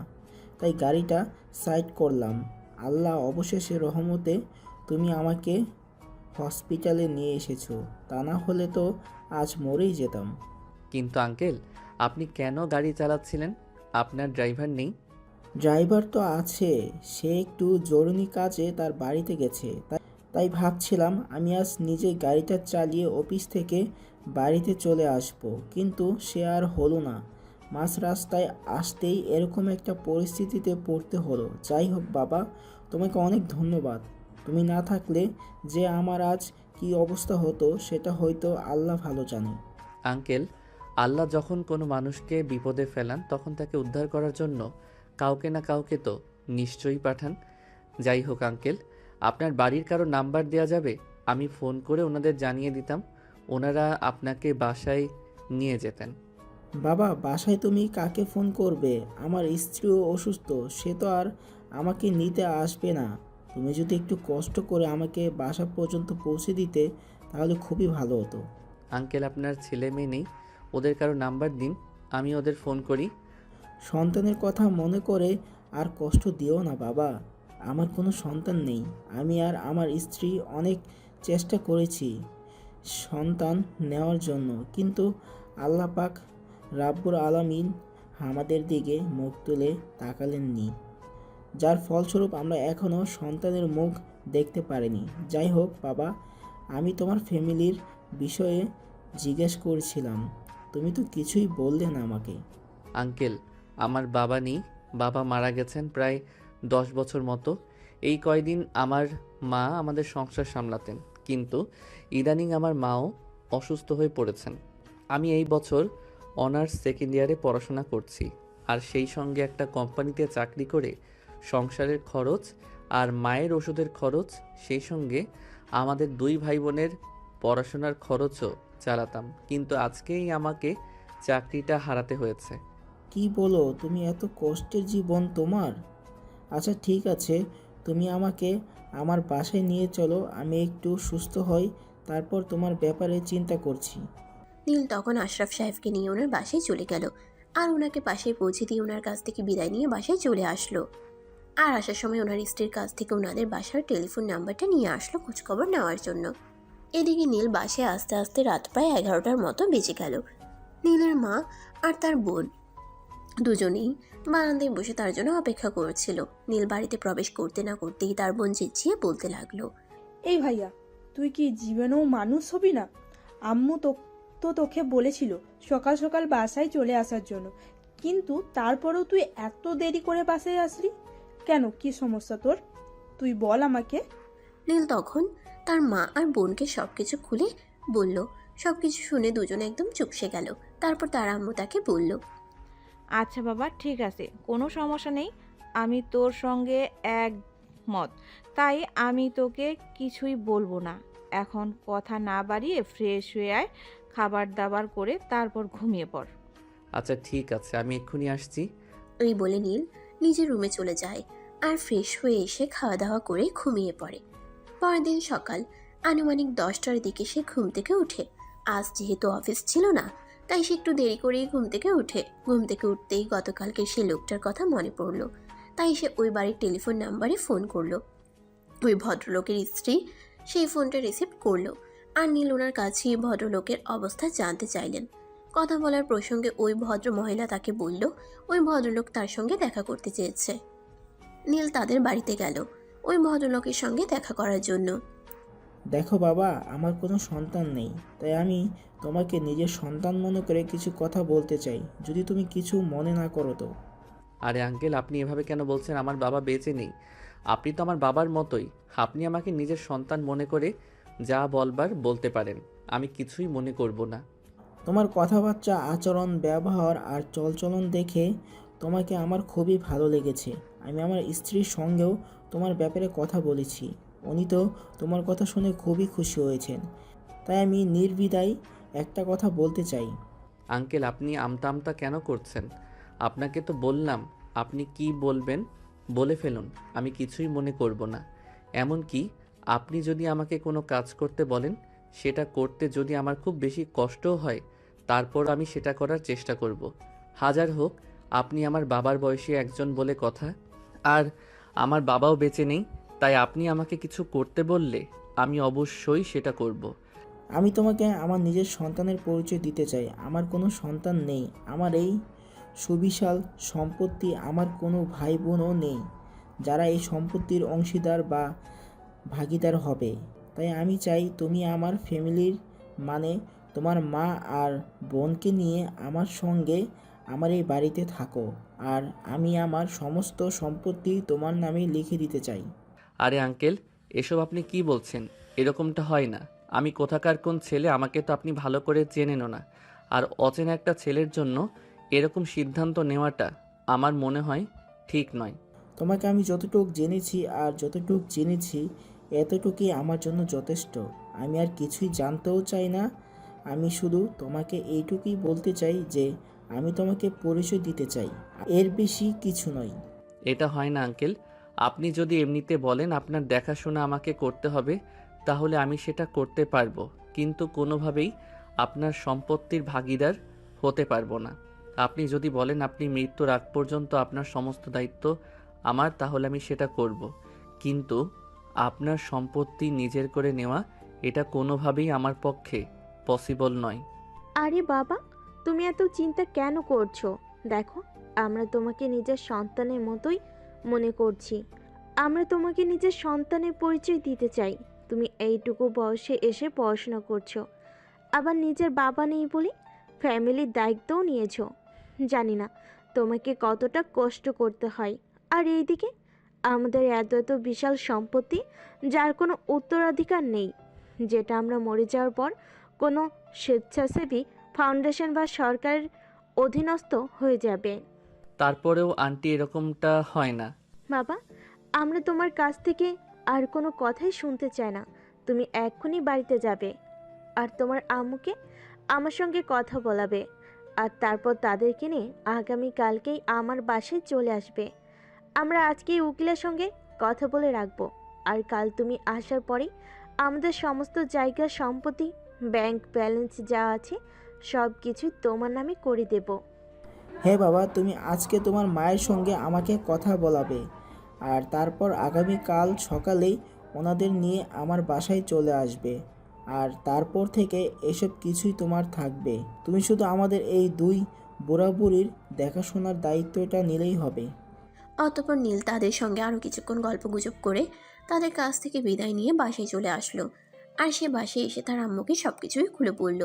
তাই গাড়িটা সাইড করলাম। আল্লাহ অবশেষে রহমতে তুমি আমাকে হসপিটালে নিয়ে এসেছো, তা না হলে তো আজ মরেই যেতাম। কিন্তু আঙ্কেল, আপনি কেন গাড়ি চালাচ্ছিলেন? আপনার ড্রাইভার নেই? ড্রাইভার তো আছে, সে একটু জরুরি কাজে তার বাড়িতে গেছে। তাই ভাবছিলাম আমি আজ নিজে গাড়িটা চালিয়ে অফিস থেকে বাড়িতে চলে আসব, কিন্তু সে আর হলো না। মাঝ রাস্তায় আসতেই এরকম একটা পরিস্থিতিতে পড়তে হলো। যাই হোক বাবা, তোমাকে অনেক ধন্যবাদ। তুমি না থাকলে যে আমার আজ কী অবস্থা হতো সেটা হয়তো আল্লাহ ভালো জানে। আঙ্কেল, আল্লাহ যখন কোনো মানুষকে বিপদে ফেলান তখন তাকে উদ্ধার করার জন্য কাউকে না কাউকে তো নিশ্চয়ই পাঠান। যাই হোক আঙ্কেল, আপনার বাড়ির কারো নাম্বার দেওয়া যাবে? আমি ফোন করে ওনাদের জানিয়ে দিতাম, ওনারা আপনাকে বাসায় নিয়ে যেতেন। বাবা, বাসায় তুমি কাকে ফোন করবে? আমার স্ত্রীও অসুস্থ, সে তো আর আমাকে নিতে আসবে না। তুমি যদি একটু কষ্ট করে আমাকে বাসা পর্যন্ত পৌঁছে দিতে তাহলে খুবই ভালো হতো। আঙ্কেল, আপনার ছেলে মেয়ে নেই? ওদের কারো নাম্বার দিন, আমি ওদের ফোন করি। সন্তানের কথা মনে করে আর কষ্ট দিও না বাবা। আমার কোনো সন্তান নেই। আমি আর আমার স্ত্রী অনেক চেষ্টা করেছি সন্তান নেওয়ার জন্য, কিন্তু আল্লাহ পাক রাব্বুল আলামিন আমাদের দিকে মুখ তুলে তাকালেননি, যার ফলস্বরূপ আমরা এখনও সন্তানের মুখ দেখতে পারিনি। যাই হোক বাবা, আমি তোমার ফ্যামিলির বিষয়ে জিজ্ঞেস করছিলাম, তুমি তো কিছুই বললে না আমাকে। আঙ্কেল, আমার বাবা নেই। বাবা মারা গেছেন প্রায় 10 বছর মতো। এই কয়দিন আমার মা আমাদের সংসার সামলাতেন, কিন্তু ইদানিং আমার মাও অসুস্থ হয়ে পড়েছেন। আমি এই বছর অনার্স সেকেন্ড ইয়ারে পড়াশোনা করছি, আর সেই সঙ্গে একটা কোম্পানিতে চাকরি করে সংসারের খরচ আর মায়ের ওষুধের খরচ, সেই সঙ্গে আমাদের 2 ভাই বোনের পড়াশোনার খরচও চালাতাম। কিন্তু আজকেই আমাকে চাকরিটা হারাতে হয়েছে। কি বলো তুমি? এত কষ্টের জীবন তোমার? আচ্ছা ঠিক আছে, তুমি আমাকে আমার বাসায় নিয়ে চলো, আমি একটু সুস্থ হই, তারপর তোমার ব্যাপারে চিন্তা করছি। নীল তখন আশরাফ সাহেবকে নিয়ে ওনার বাসায় চলে গেল আর ওনাকে বাসায় পৌঁছে দিয়ে ওনার কাছ থেকে বিদায় নিয়ে বাসায় চলে আসলো। আর আসার সময় ওনার স্ত্রীর কাছ থেকে ওনাদের বাসার টেলিফোন নাম্বারটা নিয়ে আসলো খোঁজখবর নেওয়ার জন্য। এদিকে নীল বাসায় আস্তে আস্তে রাত প্রায় 11টার মতো বেজে গেল। নীলের মা আর তার বোন দুজনেই বারান্দায় বসে তার জন্য অপেক্ষা করছিল। নীল বাড়িতে প্রবেশ করতে না করতেই তার বোন চেঁচিয়ে বলতে লাগলো, এই ভাইয়া, তুই কি জীবনেও মানুষ হবি না? আম্মু তোকে বলেছিল সকাল সকাল বাসায় চলে আসার জন্য, কিন্তু তারপরেও তুই এত দেরি করে বাসায় আসলি কেন? কি সমস্যা তোর? তুই বল আমাকে। নীল তখন তার মা আর বোনকে সবকিছু খুলে বলল। সবকিছু শুনে দুজনে একদম চুপসে গেল। তারপর তার আম্মু তাকে বলল, আচ্ছা বাবা, ঠিক আছে, কোনো সমস্যা নেই, আমি তোর সঙ্গে একমত, তাই আমি তোকে কিছুই বলবো না। এখন কথা না বাড়িয়ে ফ্রেশ হয়ে আয়, খাবার দাবার করে তারপর ঘুমিয়ে পড়। আচ্ছা ঠিক আছে, আমি এক্ষুনি আসছি। এই বলে নীল নিজের রুমে চলে যায় আর ফ্রেশ হয়ে এসে খাওয়া দাওয়া করে ঘুমিয়ে পড়ে। পরের দিন সকাল আনুমানিক 10টার দিকে সে ঘুম থেকে ওঠে। আজ যেহেতু অফিস ছিল না, তাই সে একটু দেরি করেই ঘুম থেকে ওঠে। ঘুম থেকে উঠতেই গতকালকে সে লোকটার কথা মনে পড়ল, তাই সে ওই বাড়ির টেলিফোন নাম্বারে ফোন করলো। ওই ভদ্রলোকের স্ত্রী সেই ফোনটা রিসিভ করলো আর নীল ওনার কাছে ভদ্রলোকের অবস্থা জানতে চাইলেন। কথা বলার প্রসঙ্গে ওই ভদ্র মহিলা তাকে বলল ওই ভদ্রলোক তার সঙ্গে দেখা করতে চেয়েছে। নীল তাদের বাড়িতে গেল ওই ভদ্রলোকের সঙ্গে দেখা করার জন্য। দেখো বাবা, আমার কোনো সন্তান নেই, তাই আমি তোমাকে নিজের সন্তান মনে করে কিছু কথা বলতে চাই, যদি তুমি কিছু মনে না করো তো। আরে আঙ্কেল, আপনি এভাবে কেন বলছেন? আমার বাবা বেঁচে নেই। আপনি তো আমার বাবার মতোই। আপনি আমাকে নিজের সন্তান মনে করে যা বলবার বলতে পারেন, আমি কিছুই মনে করব না। তোমার কথাবার্তা, আচরণ, ব্যবহার আর চলচলন দেখে তোমাকে আমার খুবই ভালো লেগেছে। আমি আমার স্ত্রীর সঙ্গেও তোমার ব্যাপারে কথা বলেছি, উনি তো তোমার কথা শুনে খুবই খুশি হয়েছেন। তাই আমি নির্দ্বিধায় একটা কথা বলতে চাই। আঙ্কেল, আপনি আমতা আমতা কেন করছেন? আপনাকে তো বললাম আপনি কি বলবেন বলে ফেলুন, আমি কিছুই মনে করব না। এমনকি আপনি যদি আমাকে কোনো কাজ করতে বলেন, সেটা করতে যদি আমার খুব বেশি কষ্টও হয়, তারপর আমি সেটা করার চেষ্টা করব। হাজার হোক আপনি আমার বাবার বয়সী একজন বলে কথা, আর আমার বাবাও বেঁচে নেই, তাই আপনি আমাকে কিছু করতে বললে আমি অবশ্যই সেটা করব। আমি তোমাকে আমার নিজের সন্তানের পরিচয় দিতে চাই। আমার কোনো সন্তান নেই, আমার এই সুবিশাল সম্পত্তি, আমার কোনো ভাই বোনও নেই যারা এই সম্পত্তির অংশীদার বা ভাগিদার হবে। তাই আমি চাই তুমি আমার ফ্যামিলির, মানে তোমার মা আর বোনকে নিয়ে আমার সঙ্গে আমার এই বাড়িতে থাকো, আর আমি আমার সমস্ত সম্পত্তি তোমার নামে লিখে দিতে চাই। আরে আঙ্কেল, এসব আপনি কি বলছেন? এরকমটা হয় না। আমি কোথাকার কোন ছেলে আমাকে তো আপনি ভালো করে চেনেনও না, আর অচেনা একটা ছেলের জন্য এরকম সিদ্ধান্ত নেওয়াটা আমার মনে হয় ঠিক নয়। তোমাকে আমি যতটুকু জেনেছি আর যতটুকু জেনেছি এতটুকুই আমার জন্য যথেষ্ট। আমি আর কিছুই জানতেও চাই না। আমি শুধু তোমাকে এইটুকুই বলতে চাই যে আমি তোমাকে পরিচয় দিতে চাই, এর বেশি কিছু নয়। এটা হয় না আঙ্কেল। আপনি যদি এমনিতে বলেন আপনার দেখাশোনা আমাকে করতে হবে, তাহলে আমি সেটা করতে পারবো, কিন্তু কোনোভাবেই আপনার সম্পত্তির ভাগীদার হতে পারবো না। আপনি যদি বলেন আপনি মৃত্যুর আগ পর্যন্ত আপনার সমস্ত দায়িত্ব আমার, তাহলে আমি সেটা করব, কিন্তু আপনার সম্পত্তি নিজের করে নেওয়া এটা কোনোভাবেই আমার পক্ষে পসিবল নয়। আরে বাবা, তুমি এত চিন্তা কেন করছো? দেখো, আমরা তোমাকে নিজের সন্তানের মতোই মনে করছি। আমরা তোমাকে নিজের সন্তানের পরিচয় দিতে চাই। তুমি এইটুকু বয়সে এসে পড়াশোনা করছো, আবার নিজের বাবা নেই বলে ফ্যামিলির দায়িত্বও নিয়েছো। জানি না তোমাকে কতটা কষ্ট করতে হয়। আর এইদিকে আমাদের এত এত বিশাল সম্পত্তি, যার কোনো উত্তরাধিকার নেই, যেটা আমরা মরে যাওয়ার পর কোনো স্বেচ্ছাসেবী ফাউন্ডেশন বা সরকারের অধীনস্থ হয়ে যাবে। তারপরেও আন্টি, এরকমটা হয় না। বাবা, আমরা তোমার কাছ থেকে আর কোনো কথাই শুনতে চাই না। তুমি এক্ষুনি বাড়িতে যাবে আর তোমার আম্মুকে আমার সঙ্গে কথা বলাবে, আর তারপর তাদেরকে নিয়ে আগামীকালকেই আমার বাসায় চলে আসবে। আমরা আজকেই উকিলের সঙ্গে কথা বলে রাখবো, আর কাল তুমি আসার পরেই আমাদের সমস্ত জায়গার সম্পত্তি, ব্যাংক ব্যালেন্স যা আছে সব কিছুই তোমার নামে করে দেব। হ্যাঁ বাবা, তুমি আজকে তোমার মায়ের সঙ্গে আমাকে কথা বলাবে, আর তারপর আগামীকাল সকালেই ওনাদের নিয়ে আমার বাসায় চলে আসবে। আর তারপর থেকে এসব কিছুই তোমার থাকবে। তুমি শুধু আমাদের এই দুই বুড়াবুড়ির দেখাশোনার দায়িত্বটা নিলেই হবে। অতঃপর নীল তাদের সঙ্গে আরও কিছুক্ষণ গল্পগুজব করে তাদের কাছ থেকে বিদায় নিয়ে বাসায় চলে আসলো। আর সে বাসায় এসে তার আম্মুকে সব কিছুই খুলে বলল।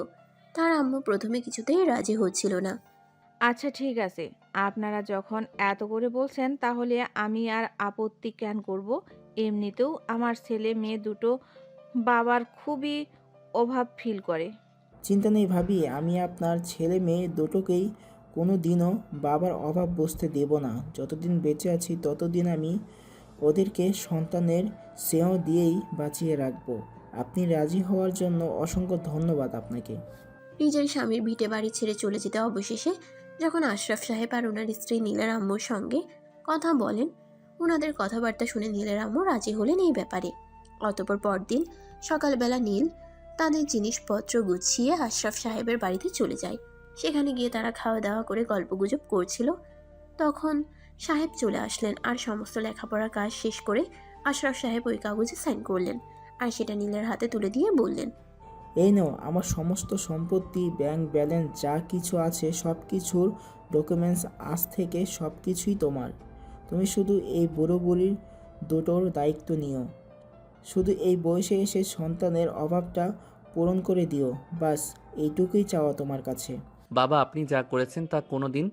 তার আম্মু প্রথমে কিছুতেই রাজি হচ্ছিল না। আচ্ছা ঠিক আছে, আপনারা যখন এত করে বলছেন তাহলে আমি আর আপত্তি কেন করব। এমনিতেও আমার ছেলে মেয়ে দুটো বাবার খুবই অভাব ফিল করে। চিন্তা নেই ভাবি, আমি আপনার ছেলে মেয়ে দুটোকেই কোনো দিনও বাবার অভাব বুঝতে দেব না। যতদিন বেঁচে আছি ততদিন আমি ওদেরকে সন্তানের স্নেহ দিয়েই বাঁচিয়ে রাখবো। আপনি রাজি হওয়ার জন্য অসংখ্য ধন্যবাদ আপনাকে। নিজের স্বামীর ভিটে বাড়ি ছেড়ে চলে যেতে অবশেষে যখন আশরাফ সাহেব আর ওনার স্ত্রী নীলের আম্মুর সঙ্গে কথা বলেন, ওনাদের কথাবার্তা শুনে নীলের আম্মু রাজি হলেন এই ব্যাপারে। অতঃপর পরদিন সকালবেলা নীল তাদের জিনিসপত্র গুছিয়ে আশরাফ সাহেবের বাড়িতে চলে যায়। সেখানে গিয়ে তারা খাওয়া দাওয়া করে গল্পগুজব করছিল। তখন সাহেব চলে আসলেন আর সমস্ত লেখাপড়ার কাজ শেষ করে আশরাফ সাহেব ওই কাগজে সাইন করলেন আর সেটা নীলের হাতে তুলে দিয়ে বললেন, এই নাও আমার সমস্ত সম্পত্তি, ব্যাংক ব্যালেন্স যা কিছু আছে সব কিছুর ডকুমেন্টস, আজ থেকে সব কিছুই তোমার। তুমি শুধু এই বুড়ো বুড়ির দুটোর দায়িত্ব নিও। শুধু এই বয়সে এসে সন্তানের অভাবটা পূরণ করে দিও, বাস এইটুকুই চাওয়া তোমার কাছে। বাবা, আপনি যা করেছেন তা কোনো দিন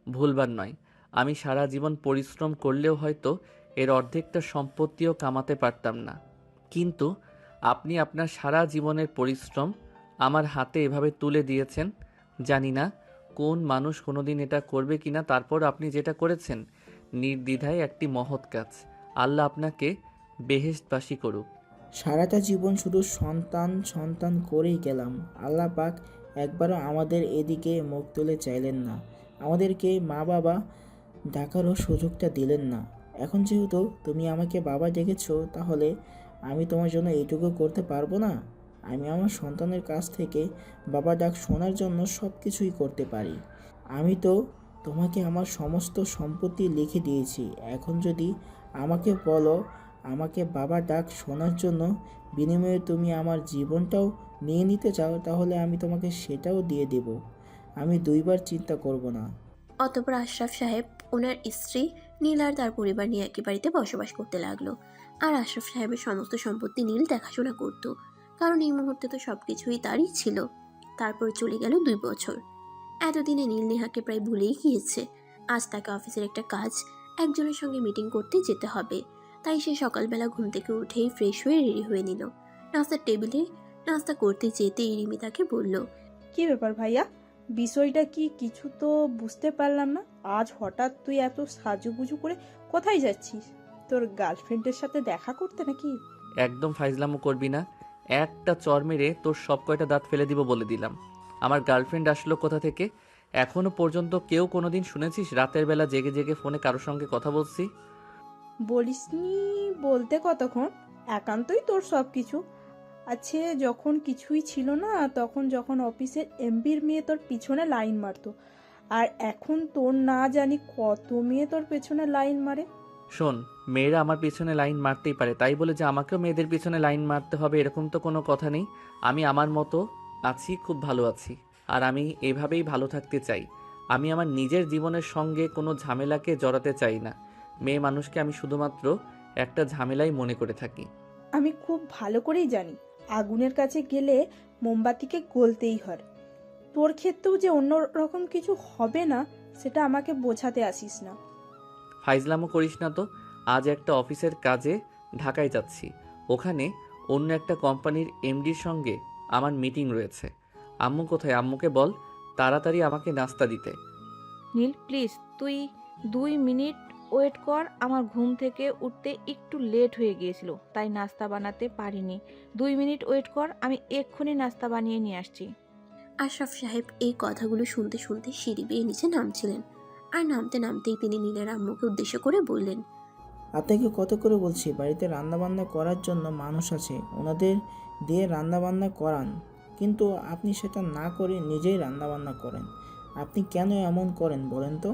ভুলবার নয়। আমি সারা জীবন পরিশ্রম করলেও হয়তো এর অর্ধেকটা সম্পত্তিও কামাতে পারতাম না, কিন্তু আপনি আপনার সারা জীবনের পরিশ্রম আমার হাতে এভাবে তুলে দিয়েছেন। জানি না কোন মানুষ কোনোদিন এটা করবে কিনা, তারপর আপনি যেটা করেছেন নির্দ্বিধায় একটি মহৎ কাজ। আল্লাহ আপনাকে বেহেশতবাসী করুক। সারাটা জীবন শুধু সন্তান সন্তান করেই গেলাম, আল্লাহ পাক একবারও আমাদের এদিকে মুখ তুলে চাইলেন না, আমাদেরকে মা বাবা ডাকারও সুযোগটা দিলেন না। এখন যেহেতু তুমি আমাকে বাবা ডেকেছো, তাহলে আমি তোমার জন্য এইটুকু করতে পারবো না? আমি আমার সন্তানের কাছ থেকে বাবা ডাক শোনার জন্য সব কিছুই করতে পারি। আমি তো তোমাকে আমার সমস্ত সম্পত্তি লিখে দিয়েছি। এখন যদি আমাকে বলো আমাকে বাবা ডাক শোনার জন্য বিনিময়ে তুমি আমার জীবনটাও নিয়ে নিতে চাও, তাহলে আমি তোমাকে সেটাও দিয়ে দেব। আমি দুইবার চিন্তা করব না। অতঃপর আশরাফ সাহেব ওনার স্ত্রী নীল আর তার পরিবার নিয়ে একই বাড়িতে বসবাস করতে লাগলো। আর আশরাফ সাহেবের সমস্ত সম্পত্তি নীল দেখাশোনা করত, কারণ এই মুহূর্তে তো সবকিছুই তারই ছিল। তারপর চলে গেল 2 বছর। এতদিনে নীল নেহাকে প্রায় ভুলেই গিয়েছে। আজ তাকে অফিসের একটা কাজ, একজনের সঙ্গে মিটিং করতে যেতে হবে। তাই সে সকালবেলা ঘুম থেকে উঠেই ফ্রেশ হয়ে রেডি হয়ে নিল। নাস্তার টেবিলে নাস্তা করতে যেতেই রিমি তাকে বলল, কি ব্যাপার ভাইয়া, বিষয়টা কি কিছু তো বুঝতে পারলাম না। আজ হঠাৎ তুই এত সাজুগুজু করে কোথায় যাচ্ছিস? তোর গার্লফ্রেন্ডের সাথে দেখা করতে নাকি? একদম ফাইজলামো করবি না, একটা চর মেরে তোর সব কয়টা দাঁত ফেলে দিব বলে দিলাম। আমার গার্লফ্রেন্ড আসলো কোথা থেকে? এখনো পর্যন্ত কেউ কোনোদিন শুনেছিস রাতের বেলা জেগে জেগে ফোনে কারোর সঙ্গে কথা বলছি? বলিসনি বলতে কতক্ষণ, একান্তই তোর সব কিছু আছে। যখন কিছুই ছিল না তখন যখন অফিসের এমবির মেয়ে তোর পিছনে লাইন মারতো, আর এখন তোর না জানি কত মেয়ে তোর পেছনে লাইন মারে। শোন, মেয়েরা আমার পিছনে লাইন মারতেই পারে, তাই বলে যে আমাকেও মেয়েদের পিছনে লাইন মারতে হবে এরকম তো কোনো কথা নেই। আমি আমার মতো আছি, খুব ভালো আছি, আর আমি এভাবেই ভালো থাকতে চাই। আমি আমার নিজের জীবনের সঙ্গে কোনো ঝামেলাকে জড়াতে চাই না। মেয়ে মানুষকে আমি শুধুমাত্র একটা ঝামেলাই মনে করে থাকি। আমি খুব ভালো করেই জানি আগুনের কাছে গেলে মোমবাতিকে গলতেই হয়। তোর ক্ষেত্রেও যে অন্য রকম কিছু হবে না সেটা আমাকে বোঝাতে আসিস না। ফাইজলামো করিস না তো। আজ একটা অফিসের কাজে ঢাকায় যাচ্ছি, ওখানে অন্য একটা কোম্পানির এমডির সঙ্গে আমার মিটিং রয়েছে। আম্মু কোথায়? আম্মুকে বল তাড়াতাড়ি আমাকে নাস্তা দিতে। নীল প্লিজ তুই 2 মিনিট ওয়েট কর, আমার ঘুম থেকে উঠতে একটু লেট হয়ে গিয়েছিল তাই নাস্তা বানাতে পারিনি। 2 মিনিট ওয়েট কর, আমি এক্ষুনি নাস্তা বানিয়ে নিয়ে আসছি। আশরাফ সাহেব এই কথাগুলো শুনতে শুনতে সিঁড়ি বেয়ে নিচে নামছিলেন। আর নামতে নামতেই তিনি নীলের আম্মুকে উদ্দেশ্য করে বললেন, আপনাকে কত করে বলছি বাড়িতে রান্নাবান্না করার জন্য মানুষ আছে, ওনাদের দিয়ে রান্নাবান্না করান, কিন্তু আপনি সেটা না করে নিজেই রান্নাবান্না করেন। আপনি কেন এমন করেন বলেন তো?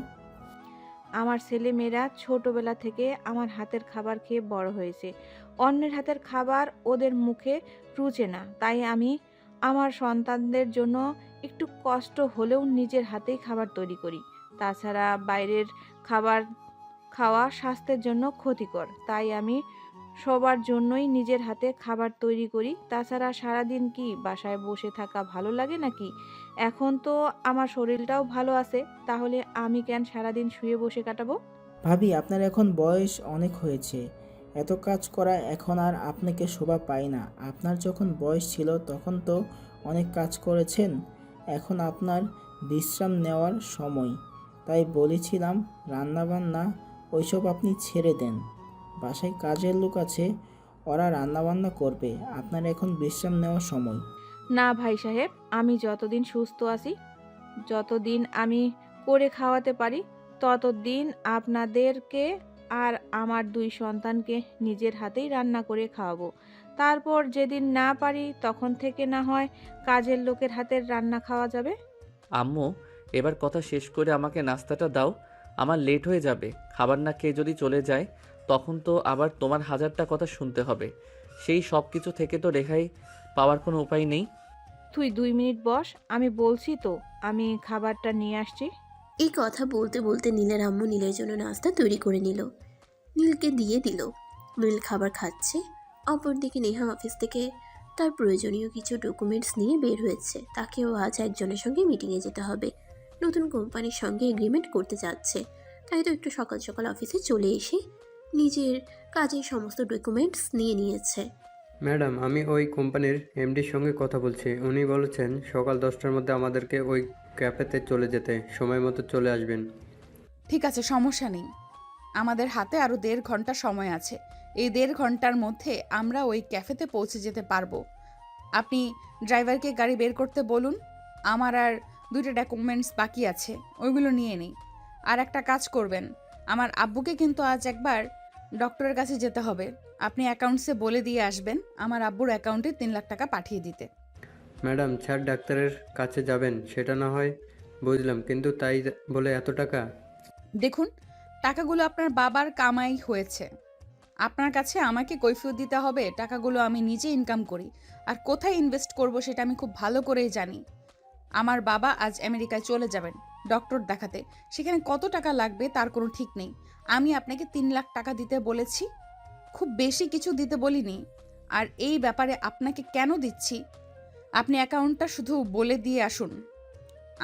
আমার ছেলে মেয়েরা ছোটবেলা থেকে আমার হাতের খাবার খেয়ে বড় হয়েছে, অন্যের হাতের খাবার ওদের মুখে রুচে না, তাই আমি আমার সন্তানদের জন্য একটু কষ্ট হলেও নিজের হাতেই খাবার তৈরি করি। তাছাড়া বাইরের খাবার খাওয়া স্বাস্থ্যের জন্য ক্ষতিকর, তাই আমি সবার জন্যই নিজের হাতে খাবার তৈরি করি। তাছাড়া সারাদিন কি বাসায় বসে থাকা ভালো লাগে নাকি? এখন তো আমার শরীরটাও ভালো আছে, তাহলে আমি কেন সারাদিন শুয়ে বসে কাটাবো? ভাবি, আপনার এখন বয়স অনেক হয়েছে। এত কাজ করা এখন আর আপনাকে শোভা পায় না। আপনার যখন বয়স ছিল তখন তো অনেক কাজ করেছেন। এখন আপনার বিশ্রাম নেওয়ার সময়। তাই বলেছিলাম রান্নাবান্না ওইসব আপনি ছেড়ে দেন। বাসায় কাজের লোক আছে, ওরা রান্নাবান্না করবে। আপনার এখন বিশ্রাম নেওয়ার সময়। না ভাই সাহেব, আমি যতদিন সুস্থ আছি, যতদিন আমি করে খাওয়াতে পারি, ততদিন আপনাদেরকে আর আমার 2 সন্তানকে নিজের হাতেই রান্না করে খাওয়াবো। তারপর যেদিন না পারি তখন থেকে না হয় কাজের লোকের হাতের রান্না খাওয়া যাবে। আম্মু, এবার কথা শেষ করে আমাকে নাস্তাটা দাও। আমার লেট হয়ে যাবে। খাবার না খেয়ে যদি চলে যায় তখন তো আবার তোমার হাজারটা কথা শুনতে হবে। সেই সব কিছু থেকে তো রেহাই পাওয়ার কোনো উপায় নেই। তুই 2 মিনিট বস, আমি বলছি তো, আমি খাবারটা নিয়ে আসছি। এই কথা বলতে বলতে নীলের আম্মু নীলের জন্য নাস্তা তৈরি করে নিল, নীলকে দিয়ে দিল। নীল খাবার খাচ্ছে। অপরদিকে নেহা অফিস থেকে তার প্রয়োজনীয় কিছু ডকুমেন্টস নিয়ে বের হয়েছে। তাকেও আজ একজনের সঙ্গে মিটিংয়ে যেতে হবে। নতুন কোম্পানির সঙ্গে এগ্রিমেন্ট করতে যাচ্ছে, তাই তো একটু সকাল সকাল অফিসে চলে এসে নিজের কাজের সমস্ত ডকুমেন্টস নিয়ে নিয়েছে। ম্যাডাম, আমি ওই কোম্পানির এমডির সঙ্গে কথা বলছি। উনি বলেছেন সকাল 10টার মধ্যে আমাদেরকে ওই ক্যাফেতে চলে যেতে, সময় মতো চলে আসবেন। ঠিক আছে, সমস্যা নেই। আমাদের হাতে আরও 1.5 ঘন্টা সময় আছে। এই 1.5 ঘন্টার মধ্যে আমরা ওই ক্যাফেতে পৌঁছে যেতে পারবো। আপনি ড্রাইভারকে গাড়ি বের করতে বলুন। আমার আর 2টা ডকুমেন্টস বাকি আছে, ওইগুলো নিয়ে নিই। আর একটা কাজ করবেন, আমার আব্বুকে কিন্তু আজ একবার ডক্টরের কাছে যেতে হবে। আপনি অ্যাকাউন্টসে বলে দিয়ে আসবেন আমার আব্বুর অ্যাকাউন্টে 3 লাখ টাকা পাঠিয়ে দিতে। ম্যাডাম, স্যার ডাক্তারের কাছে যাবেন সেটা না হয় বুঝলাম, কিন্তু তাই বলে এত টাকা? দেখুন, টাকাগুলো আপনার বাবার কামাই হয়েছে। আপনার কাছে আমাকে কৈফিয়ত দিতে হবে? টাকাগুলো আমি নিজে ইনকাম করি, আর কোথায় ইনভেস্ট করব সেটা আমি খুব ভালো করেই জানি। আমার বাবা আজ আমেরিকায় চলে যাবেন ডক্টর দেখাতে। সেখানে কত টাকা লাগবে তার কোনো ঠিক নেই। আমি আপনাকে 3 লাখ টাকা দিতে বলেছি, খুব বেশি কিছু দিতে বলিনি। আর এই ব্যাপারে আপনাকে কেন দিচ্ছি, আপনি অ্যাকাউন্টটা শুধু বলে দিয়ে আসুন।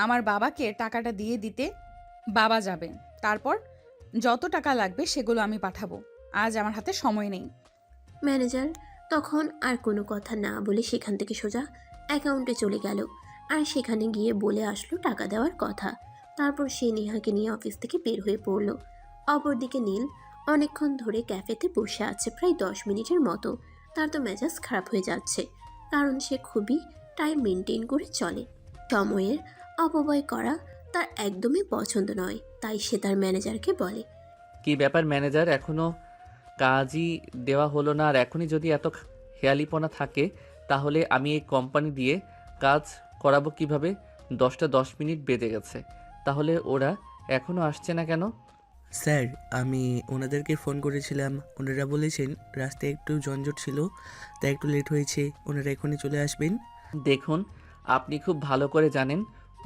আমার বাবাকে টাকাটা দিয়ে দিতে বাবা যাবে, তারপর যত টাকা লাগবে সেগুলো আমি পাঠাবো। আজ আমার হাতে সময় নেই। ম্যানেজার তখন আর কোনো কথা না বলে সেখান থেকে সোজা অ্যাকাউন্টে চলে গেল, আর সেখানে গিয়ে বলে আসলো টাকা দেওয়ার কথা। তারপর সে নেহাকে নিয়ে অফিস থেকে বের হয়ে পড়ল। অপরদিকে নীল অনেকক্ষণ ধরে ক্যাফেতে বসে আছে, প্রায় 10 মিনিটের মতো। তার তো মেজাজ খারাপ হয়ে যাচ্ছে, কারণ সে খুবই টাইম মেনটেন করে চলে। সময়ের অপব্যয় করা তার একদমই পছন্দ নয়, তাই সে তার ম্যানেজারকে বলে, কি ব্যাপার ম্যানেজার, এখনো কাজই দেওয়া হলো না? আর এখনই যদি এত হেয়ালিপনা থাকে তাহলে আমি এই কোম্পানি দিয়ে কাজ করাবো কিভাবে? 10টা 10 মিনিট বেজে গেছে, তাহলে ওরা এখনো আসছে না কেন? স্যার, আমি ওনাদেরকে ফোন করেছিলাম। ওনারা বলেছেন রাস্তায় একটু যানজট ছিল, তাই একটু লেট হয়েছে। ওনারা এখনই চলে আসবেন। দেখুন, আপনি খুব ভালো করে জানেন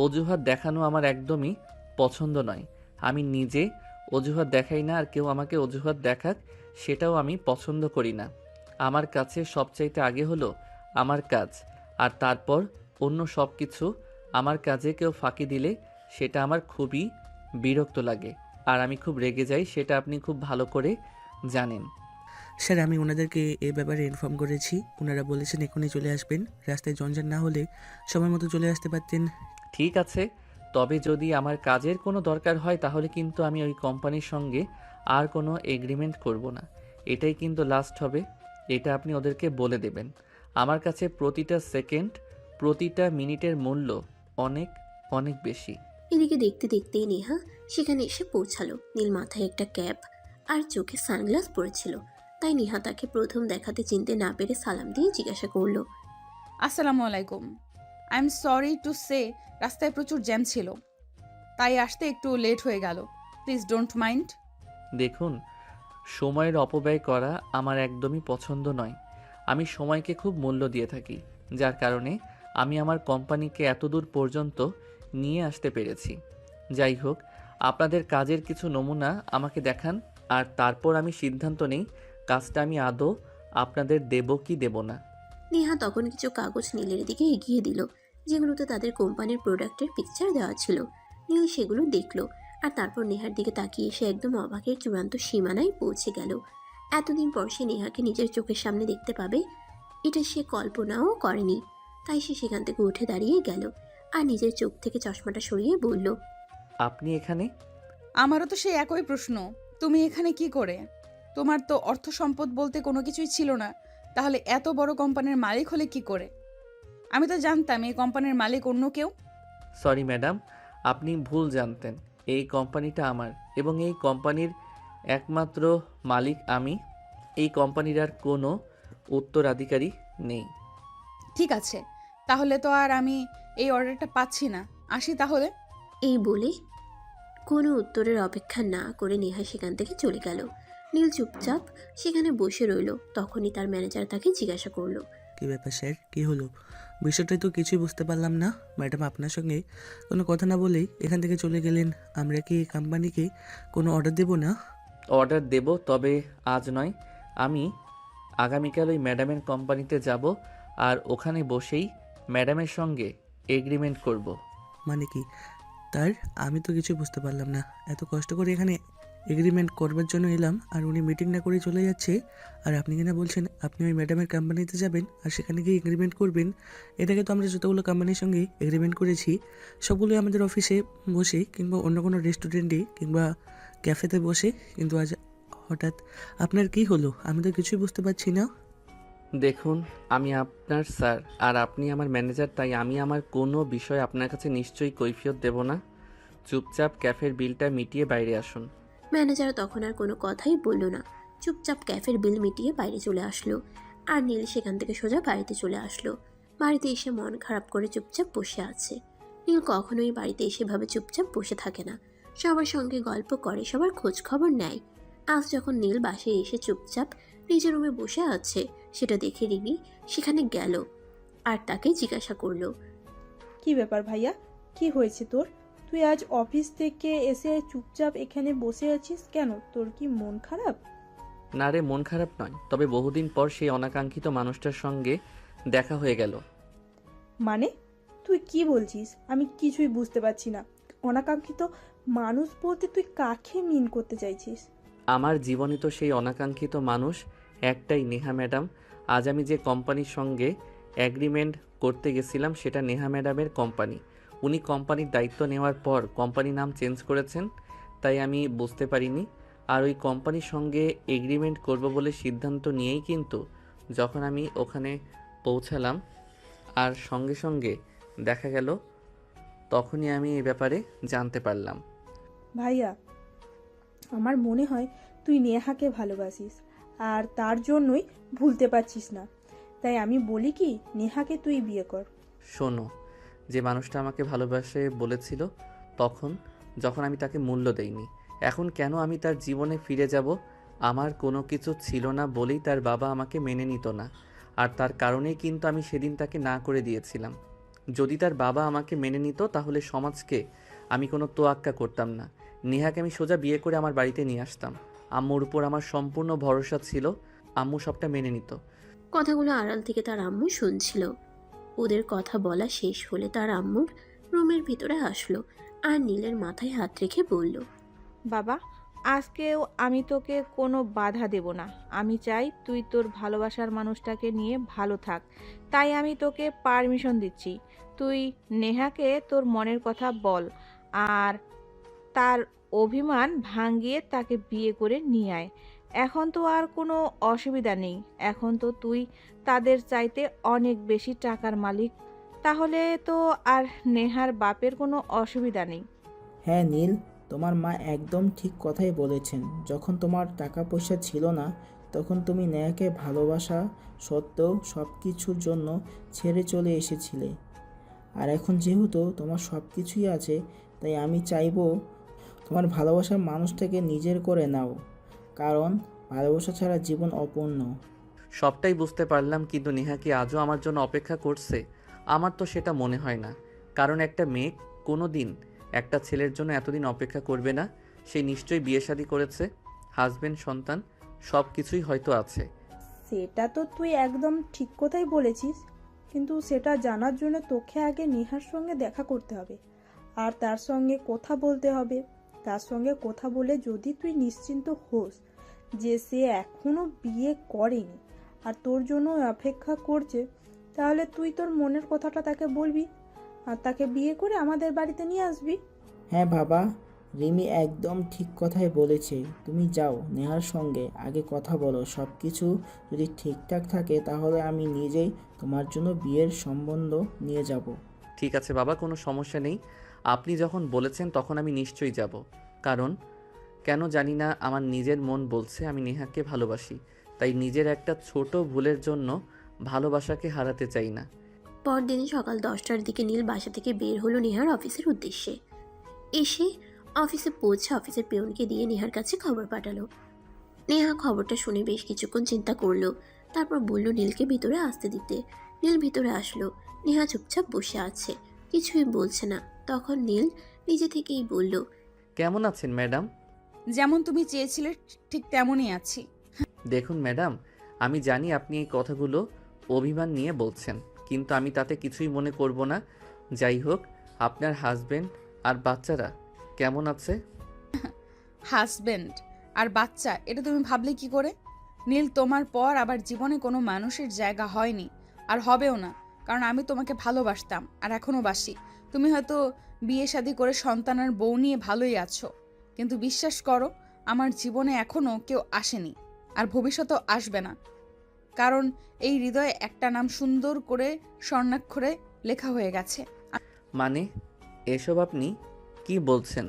অজুহাত দেখানো আমার একদমই পছন্দ নয়। আমি নিজে অজুহাত দেখাই না, আর কেউ আমাকে অজুহাত দেখাক সেটাও আমি পছন্দ করি না। আমার কাছে সবচাইতে আগে হলো আমার কাজ, আর তারপর অন্য সব কিছু। আমার কাজে কেউ ফাঁকি দিলে সেটা আমার খুবই বিরক্ত লাগে, আর আমি খুব রেগে যাই, সেটা আপনি খুব ভালো করে জানেন। স্যার, আমি ওনাদেরকে এই ব্যাপারে ইনফর্ম করেছি। ওনারা বলেছেন এখনই চলে আসবেন। রাস্তায় যানজট না হলে সময় মতো চলে আসতে পারতেন। ঠিক আছে, তবে যদি আমার কাজের কোনো দরকার হয় তাহলে কিন্তু আমি ওই কোম্পানির সঙ্গে আর কোনো এগ্রিমেন্ট করব না। এটাই কিন্তু লাস্ট হবে, এটা আপনি ওদেরকে বলে দেবেন। আমার কাছে প্রতিটা সেকেন্ড, প্রতিটা মিনিটের মূল্য অনেক অনেক বেশি। এদিকে দেখতে দেখতেই নেহা সেখানে এসে পৌঁছালো। নীল মাথায় একটা ক্যাপ আর চোখে সানগ্লাস পরেছিল, তাই নেহা তাকে প্রথম দেখাতে চিনতে না পেরে সালাম দিয়ে জিজ্ঞাসা করলো, আসসালামু আলাইকুম। I am sorry to say, রাস্তায় প্রচুর জ্যাম ছিল, তাই আসতে একটু লেট হয়ে গেল। Please don't mind. দেখুন, সময়ের অপব্যয় করা আমার একদমই পছন্দ নয়। আমি সময়কে খুব মূল্য দিয়ে থাকি, যার কারণে আমি আমার কোম্পানিকে এতদূর পর্যন্ত নিয়ে আসতে পেরেছি। যাই হোক, আপনাদের কাজের কিছু নমুনা আমাকে দেখান, আর তারপর আমি সিদ্ধান্ত নেই কাজটা আমি আদৌ আপনাদের দেব কি দেব না। নেহা তখন কিছু কাগজ নীলের দিকে এগিয়ে দিল, যেগুলোতে তাদের কোম্পানির প্রোডাক্টের পিকচার দেওয়া ছিল। নীল সেগুলো দেখলো, আর তারপর নেহার দিকে তাকিয়ে সে একদম অবাকের চূড়ান্ত সীমানায় পৌঁছে গেল। এতদিন পর সে নেহাকে নিজের চোখের সামনে দেখতে পাবে, এটা সে কল্পনাও করেনি। তাই সে সেখান থেকে উঠে দাঁড়িয়ে গেল, আর নিজের চোখ থেকে চশমাটা সরিয়ে বলল, আপনি এখানে? আমারও তো সেই একই প্রশ্ন, তুমি এখানে কি করে? তোমার তো অর্থ সম্পদ বলতে কোনো কিছুই ছিল না, তাহলে এত বড় কোম্পানির মালিক হলে কি করে? আমি তো জানতাম এই কোম্পানির মালিক অন্য কেউ। সরি ম্যাডাম, আপনি ভুল জানতেন। এই কোম্পানিটা আমার, এবং এই কোম্পানির একমাত্র মালিক আমি। এই কোম্পানির আর কোনো উত্তরাধিকারী নেই। ঠিক আছে, তাহলে তো আর আমি এই অর্ডারটা পাচ্ছি না, আসি তাহলে। এই বলে কোনো উত্তরের অপেক্ষা না করে নেহা সেখান থেকে চলে গেল। নীল চুপচাপ সেখানে বসে রইল। তখনই তার ম্যানেজার তাকে জিজ্ঞাসা করলো, কী ব্যাপার স্যার, কী হলো? বিষয়টাই তো কিছুই বুঝতে পারলাম না। ম্যাডাম আপনার সঙ্গে কোনো কথা না বলেই এখান থেকে চলে গেলেন। আমরা কি এই কোম্পানিকে কোনো অর্ডার দেবো না? অর্ডার দেব, তবে আজ নয়। আমি আগামীকাল ওই ম্যাডামের কোম্পানিতে যাব, আর ওখানে বসেই ম্যাডামের সঙ্গে এগ্রিমেন্ট করব। মানে কি তার? আমি তো কিছু বুঝতে পারলাম না। এত কষ্ট করে এখানে এগ্রিমেন্ট করবার জন্য এলাম, আর উনি মিটিং না করে চলে যাচ্ছে, আর আপনি কিনা বলছেন আপনি ওই ম্যাডামের কোম্পানিতে যাবেন আর সেখানে গিয়ে এগ্রিমেন্ট করবেন। এটাকে তো আমরা যতগুলো কোম্পানির সঙ্গে এগ্রিমেন্ট করেছি সবগুলোই আমাদের অফিসে বসে কিংবা অন্য কোনো রেস্টুরেন্টে কিংবা ক্যাফেতে বসে, কিন্তু আজ হঠাৎ আপনার কি হলো? আমি তো কিছুই বুঝতে পারছি না। দেখুন, আমি আপনার স্যার আর আপনি আমার ম্যানেজার, তাই আমি আমার কোনো বিষয় আপনার কাছে নিশ্চয়ই কৈফিয়ত দেব না। চুপচাপ ক্যাফের বিলটা মিটিয়ে বাইরে আসুন। ম্যানেজার তখন আর কোনো কথাই বলল না, চুপচাপ ক্যাফের বিল মিটিয়ে বাইরে চলে আসলো। আর নীল সেখান থেকে সোজা বাড়িতে চলে আসলো। বাড়িতে এসে মন খারাপ করে চুপচাপ বসে আছে। নীল কখনোই বাড়িতে এসে ভাবে চুপচাপ বসে থাকে না, সবার সঙ্গে গল্প করে, সবার খোঁজ খবর নেয়। আজ যখন নীল বাসায় এসে চুপচাপ নিজের রুমে বসে আছে, সেটা দেখে রিমি সেখানে গেল আর তাকে জিজ্ঞাসা করলো, কি ব্যাপার ভাইয়া, কি হয়েছে তোর? তুই আজ অফিস থেকে এসে চুপচাপ এখানে বসে আছিস কেন? তোর কি মন খারাপ? না রে, মন খারাপ নয়, তবে বহুদিন পর সেই অনাকাঙ্ক্ষিত মানুষটার সঙ্গে দেখা হয়ে গেল। মানে তুই কি বলছিস? আমি কিছুই বুঝতে পারছি না। অনাকাঙ্ক্ষিত মানুষ বলতে তুই কাকে মিন করতে চাইছিস? আমার জীবনে তো সেই অনাকাঙ্ক্ষিত মানুষ একটাই, নেহা ম্যাডাম। আজ আমি যে কোম্পানির সঙ্গে এগ্রিমেন্ট করতে গেছিলাম সেটা নেহা ম্যাডামের কোম্পানি। উনি কোম্পানির দায়িত্ব নেওয়ার পর কোম্পানির নাম চেঞ্জ করেছেন, তাই আমি বুঝতে পারিনি। আর ওই কোম্পানির সঙ্গে এগ্রিমেন্ট করব বলে সিদ্ধান্ত নিয়েই কিন্তু যখন আমি ওখানে পৌঁছালাম আর সঙ্গে সঙ্গে দেখা গেল, তখনই আমি এই ব্যাপারে জানতে পারলাম। ভাইয়া, আমার মনে হয় তুই নেহাকে ভালোবাসিস, আর তার জন্যই ভুলতে পারছিস না। তাই আমি বলি কি, নেহাকে তুই বিয়ে কর। শোনো, যে মানুষটা আমাকে ভালোবাসে বলেছিল তখন, যখন আমি তাকে মূল্য দেইনি, এখন কেন আমি তার জীবনে ফিরে যাব? আমার কোনো কিছু ছিল না বলেই তার বাবা আমাকে মেনে নিত না, আর তার কারণেই কিন্তু আমি সেদিন তাকে না করে দিয়েছিলাম। যদি তার বাবা আমাকে মেনে নিত তাহলে সমাজকে আমি কোনো তোয়াক্কা করতাম না। নেহাকে আমি সোজা বিয়ে করে আমার বাড়িতে নিয়ে আসতাম। আম্মুর উপর আমার সম্পূর্ণ ভরসা ছিল, আম্মু সবটা মেনে নিত। কথাগুলো আড়াল থেকে তার আম্মু শুনছিল। ওদের কথা বলা শেষ হলে তার আম্মুর রুমের ভিতরে আসলো আর নীলের মাথায় হাত রেখে বলল, বাবা, আজকেও আমি তোকে কোনো বাধা দেব না। আমি চাই তুই তোর ভালোবাসার মানুষটাকে নিয়ে ভালো থাক, তাই আমি তোকে পারমিশন দিচ্ছি। তুই নেহাকে তোর মনের কথা বল, আর তার অভিমান ভাঙিয়ে তাকে বিয়ে করে নিয়ে আয়। এখন তো আর কোনো অসুবিধা নেই, এখন তো তুই তাদের চাইতে অনেক বেশি টাকার মালিক, তাহলে তো আর নেহার বাপের কোনো অসুবিধা নেই। হ্যাঁ নীল, তোমার মা একদম ঠিক কথাই বলেছেন। যখন তোমার টাকা পয়সা ছিল না তখন তুমি নেহাকে ভালোবাসা সত্ত্বেও সব কিছুর জন্য ছেড়ে চলে এসেছিলে। আর এখন যেহেতু তোমার সব কিছুই আছে, তাই আমি চাইবো তোমার ভালোবাসার মানুষটাকে নিজের করে নাও, কারণ ভালোবাসা ছাড়া জীবন অপূর্ণ। সবটাই বুঝতে পারলাম, কিন্তু নেহা কি আজও আমার জন্য অপেক্ষা করছে? আমার তো সেটা মনে হয় না। কারণ একটা মেয়ে কোনো দিন একটা ছেলের জন্য এতদিন অপেক্ষা করবে না। সে নিশ্চয়ই বিয়ে শাদী করেছে, হাজবেন্ড, সন্তান সব কিছুই হয়তো আছে। সেটা তো তুই একদম ঠিক কথাই বলেছিস, কিন্তু সেটা জানার জন্য তোকে আগে নেহার সঙ্গে দেখা করতে হবে, আর তার সঙ্গে কথা বলতে হবে। তার সঙ্গে কথা বলে যদি তুই নিশ্চিন্ত হোস যে সে এখনো বিয়ে করেনি আর তোর জন্য অপেক্ষা করছে, তাহলে তুই তোর মনের কথাটা তাকে বলবি আর তাকে বিয়ে করে আমাদের বাড়িতে নিয়ে আসবি। হ্যাঁ বাবা, রিমি একদম ঠিক কথাই বলেছে। তুমি যাও নেহার সঙ্গে আগে কথা বলো, সব কিছু যদি ঠিকঠাক থাকে তাহলে আমি নিজেই তোমার জন্য বিয়ের সম্বন্ধ নিয়ে যাব। ঠিক আছে বাবা, কোনো সমস্যা নেই। আপনি যখন বলেছেন তখন আমি নিশ্চয়ই যাব। কারণ কেন জানি না আমার নিজের মন বলছে আমি নেহাকে ভালোবাসি। তাই নিজের একটা ছোট ভুলের জন্য ভালোবাসাকে হারাতে চাই না। পরদিন সকাল 10টার দিকে নীল বাসা থেকে বের হলো নেহার অফিসের উদ্দেশ্যে। এসে অফিসে পৌঁছে অফিসের পিয়নকে দিয়ে নেহার কাছে খবর পাঠালো। নেহা খবরটা শুনে বেশ কিছুক্ষণ চিন্তা করলো, তারপর বলল নীলকে ভিতরে আসতে দিতে। নীল ভিতরে আসলো। নেহা চুপচাপ বসে আছে, কিছুই বলছে না। তখন নীল নিজে থেকেই বলল, কেমন আছেন ম্যাডাম? যেমন তুমি চেয়েছিলে ঠিক তেমনই আছি। দেখুন ম্যাডাম, আমি জানি আপনি এই কথাগুলো অভিমান নিয়ে বলছেন, কিন্তু আমি তাতে কিছুই মনে করব না। যাই হোক, আপনার হাজবেন্ড আর বাচ্চারা কেমন আছে? হাজবেন্ড আর বাচ্চা, এটা তুমি ভাবলে কি করে? নীল, তোমার পর আবার জীবনে কোনো মানুষের জায়গা হয়নি আর হবেও না, কারণ আমি তোমাকে ভালোবাসতাম আর এখনও বাসি। তুমি হয়তো বিয়ে শাদী করে সন্তান আর বউ নিয়ে ভালোই আছো, কিন্তু বিশ্বাস করো, আমার জীবনে এখনও কেউ আসেনি আর ভবিষ্যতেও আসবে না। কারণ এই হৃদয়ে একটা নাম সুন্দর করে স্বর্ণাক্ষরে লেখা হয়ে গেছে। মানে এসব আপনি কি বলছেন?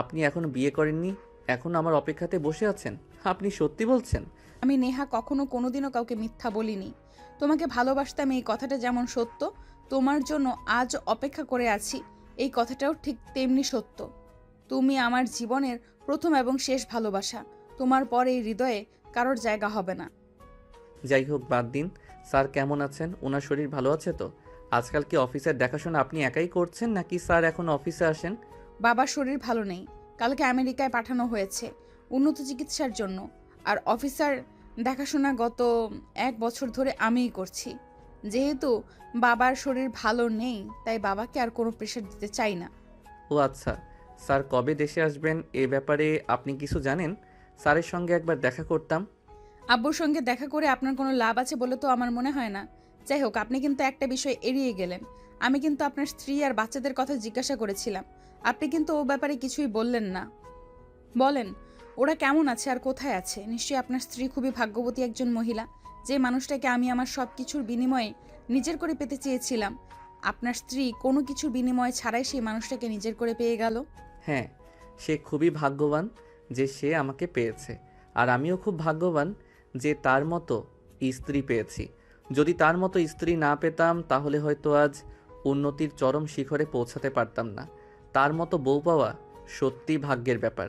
আপনি এখনো বিয়ে করেননি, এখন আমার অপেক্ষাতে বসে আছেন? আপনি সত্যি বলছেন? আমি নেহা কখনো কোনোদিনও কাউকে মিথ্যা বলিনি। তোমাকে ভালোবাসতাম এই কথাটা যেমন সত্য, তোমার জন্য আজ অপেক্ষা করে আছি এই কথাটাও ঠিক তেমনি সত্য। তুমি আমার জীবনের প্রথম এবং শেষ ভালোবাসা। তোমার পর এই হৃদয়ে কারোর জায়গা হবে না। যাই হোক, বাদ দিন। স্যার কেমন আছেন? ওনার শরীর ভালো আছে তো? আজকাল কি অফিসের দেখাশোনা আপনি একাই করছেন, নাকি স্যার এখন অফিসে আসেন? বাবার শরীর ভালো নেই, কালকে আমেরিকায় পাঠানো হয়েছে উন্নত চিকিৎসার জন্য, আর অফিসার দেখাশোনা গত 1 বছর ধরে আমিই করছি। যেহেতু বাবার শরীর ভালো নেই, তাই বাবাকে আর কোনো প্রেশার দিতে চাই না। ও আচ্ছা, স্যার কবে দেশে আসবেন এ ব্যাপারে আপনি কিছু জানেন? স্যারের সঙ্গে একবার দেখা করতাম। আব্বুর সঙ্গে দেখা করে আপনার কোনো লাভ আছে বলে তো আমার মনে হয় না। যাই হোক, আপনি কিন্তু একটা বিষয় এড়িয়ে গেলেন। আমি কিন্তু আপনার স্ত্রী আর বাচ্চাদের কথা জিজ্ঞাসা করেছিলাম, আপনি কিন্তু ও ব্যাপারে কিছুই বললেন না। বলেন, ওরা কেমন আছে আর কোথায় আছে? নিশ্চয়ই আপনার স্ত্রী খুবই ভাগ্যবতী একজন মহিলা, যে মানুষটাকে আমি আমার সব কিছুর বিনিময়ে নিজের করে পেতে চেয়েছিলাম। আপনার স্ত্রী কোনো কিছুর বিনিময় ছাড়াই সেই মানুষটাকে নিজের করে পেয়ে গেল। হ্যাঁ, সে খুবই ভাগ্যবান যে সে আমাকে পেয়েছে, আর আমিও খুব ভাগ্যবান যে তার মতো স্ত্রী পেয়েছি। যদি তার মতো স্ত্রী না পেতাম তাহলে হয়তো আজ উন্নতির চরম শিখরে পৌঁছাতে পারতাম না। তার মতো বউ পাওয়া সত্যি ভাগ্যের ব্যাপার।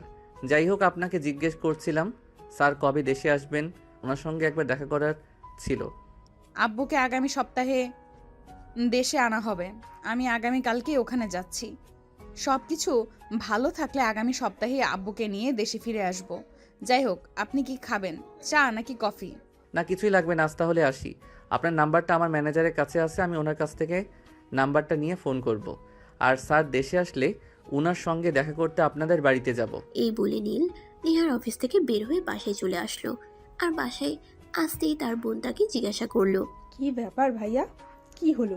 যাই হোক, আপনাকে জিজ্ঞেস করছিলাম স্যার কবে দেশে আসবেন, ওনার সঙ্গে একবার দেখা করার ছিল। আব্বুকে আগামী সপ্তাহে দেশে আনা হবে। আমি আগামীকালকেই ওখানে যাচ্ছি। সব কিছু ভালো থাকলে আগামী সপ্তাহে আব্বুকে নিয়ে দেশে ফিরে আসব। যাই হোক, আপনি কি খাবেন, চা নাকি কফি? না, কিছুই লাগবে না, আজ তাহলে আসি। আপনার নাম্বারটা আমার ম্যানেজারের কাছে আছে, আমি ওনার কাছ থেকে নাম্বারটা নিয়ে ফোন করব। আর স্যার দেশে আসলে ওনার সঙ্গে দেখা করতে আপনাদের বাড়িতে যাব। এই বলে নীল নেহার অফিস থেকে বের হয়ে বাসায় চলে আসলো। আর বাসায় আসতেই তার বোন তাকে জিজ্ঞাসা করলো, কি ব্যাপার ভাইয়া, কি হলো?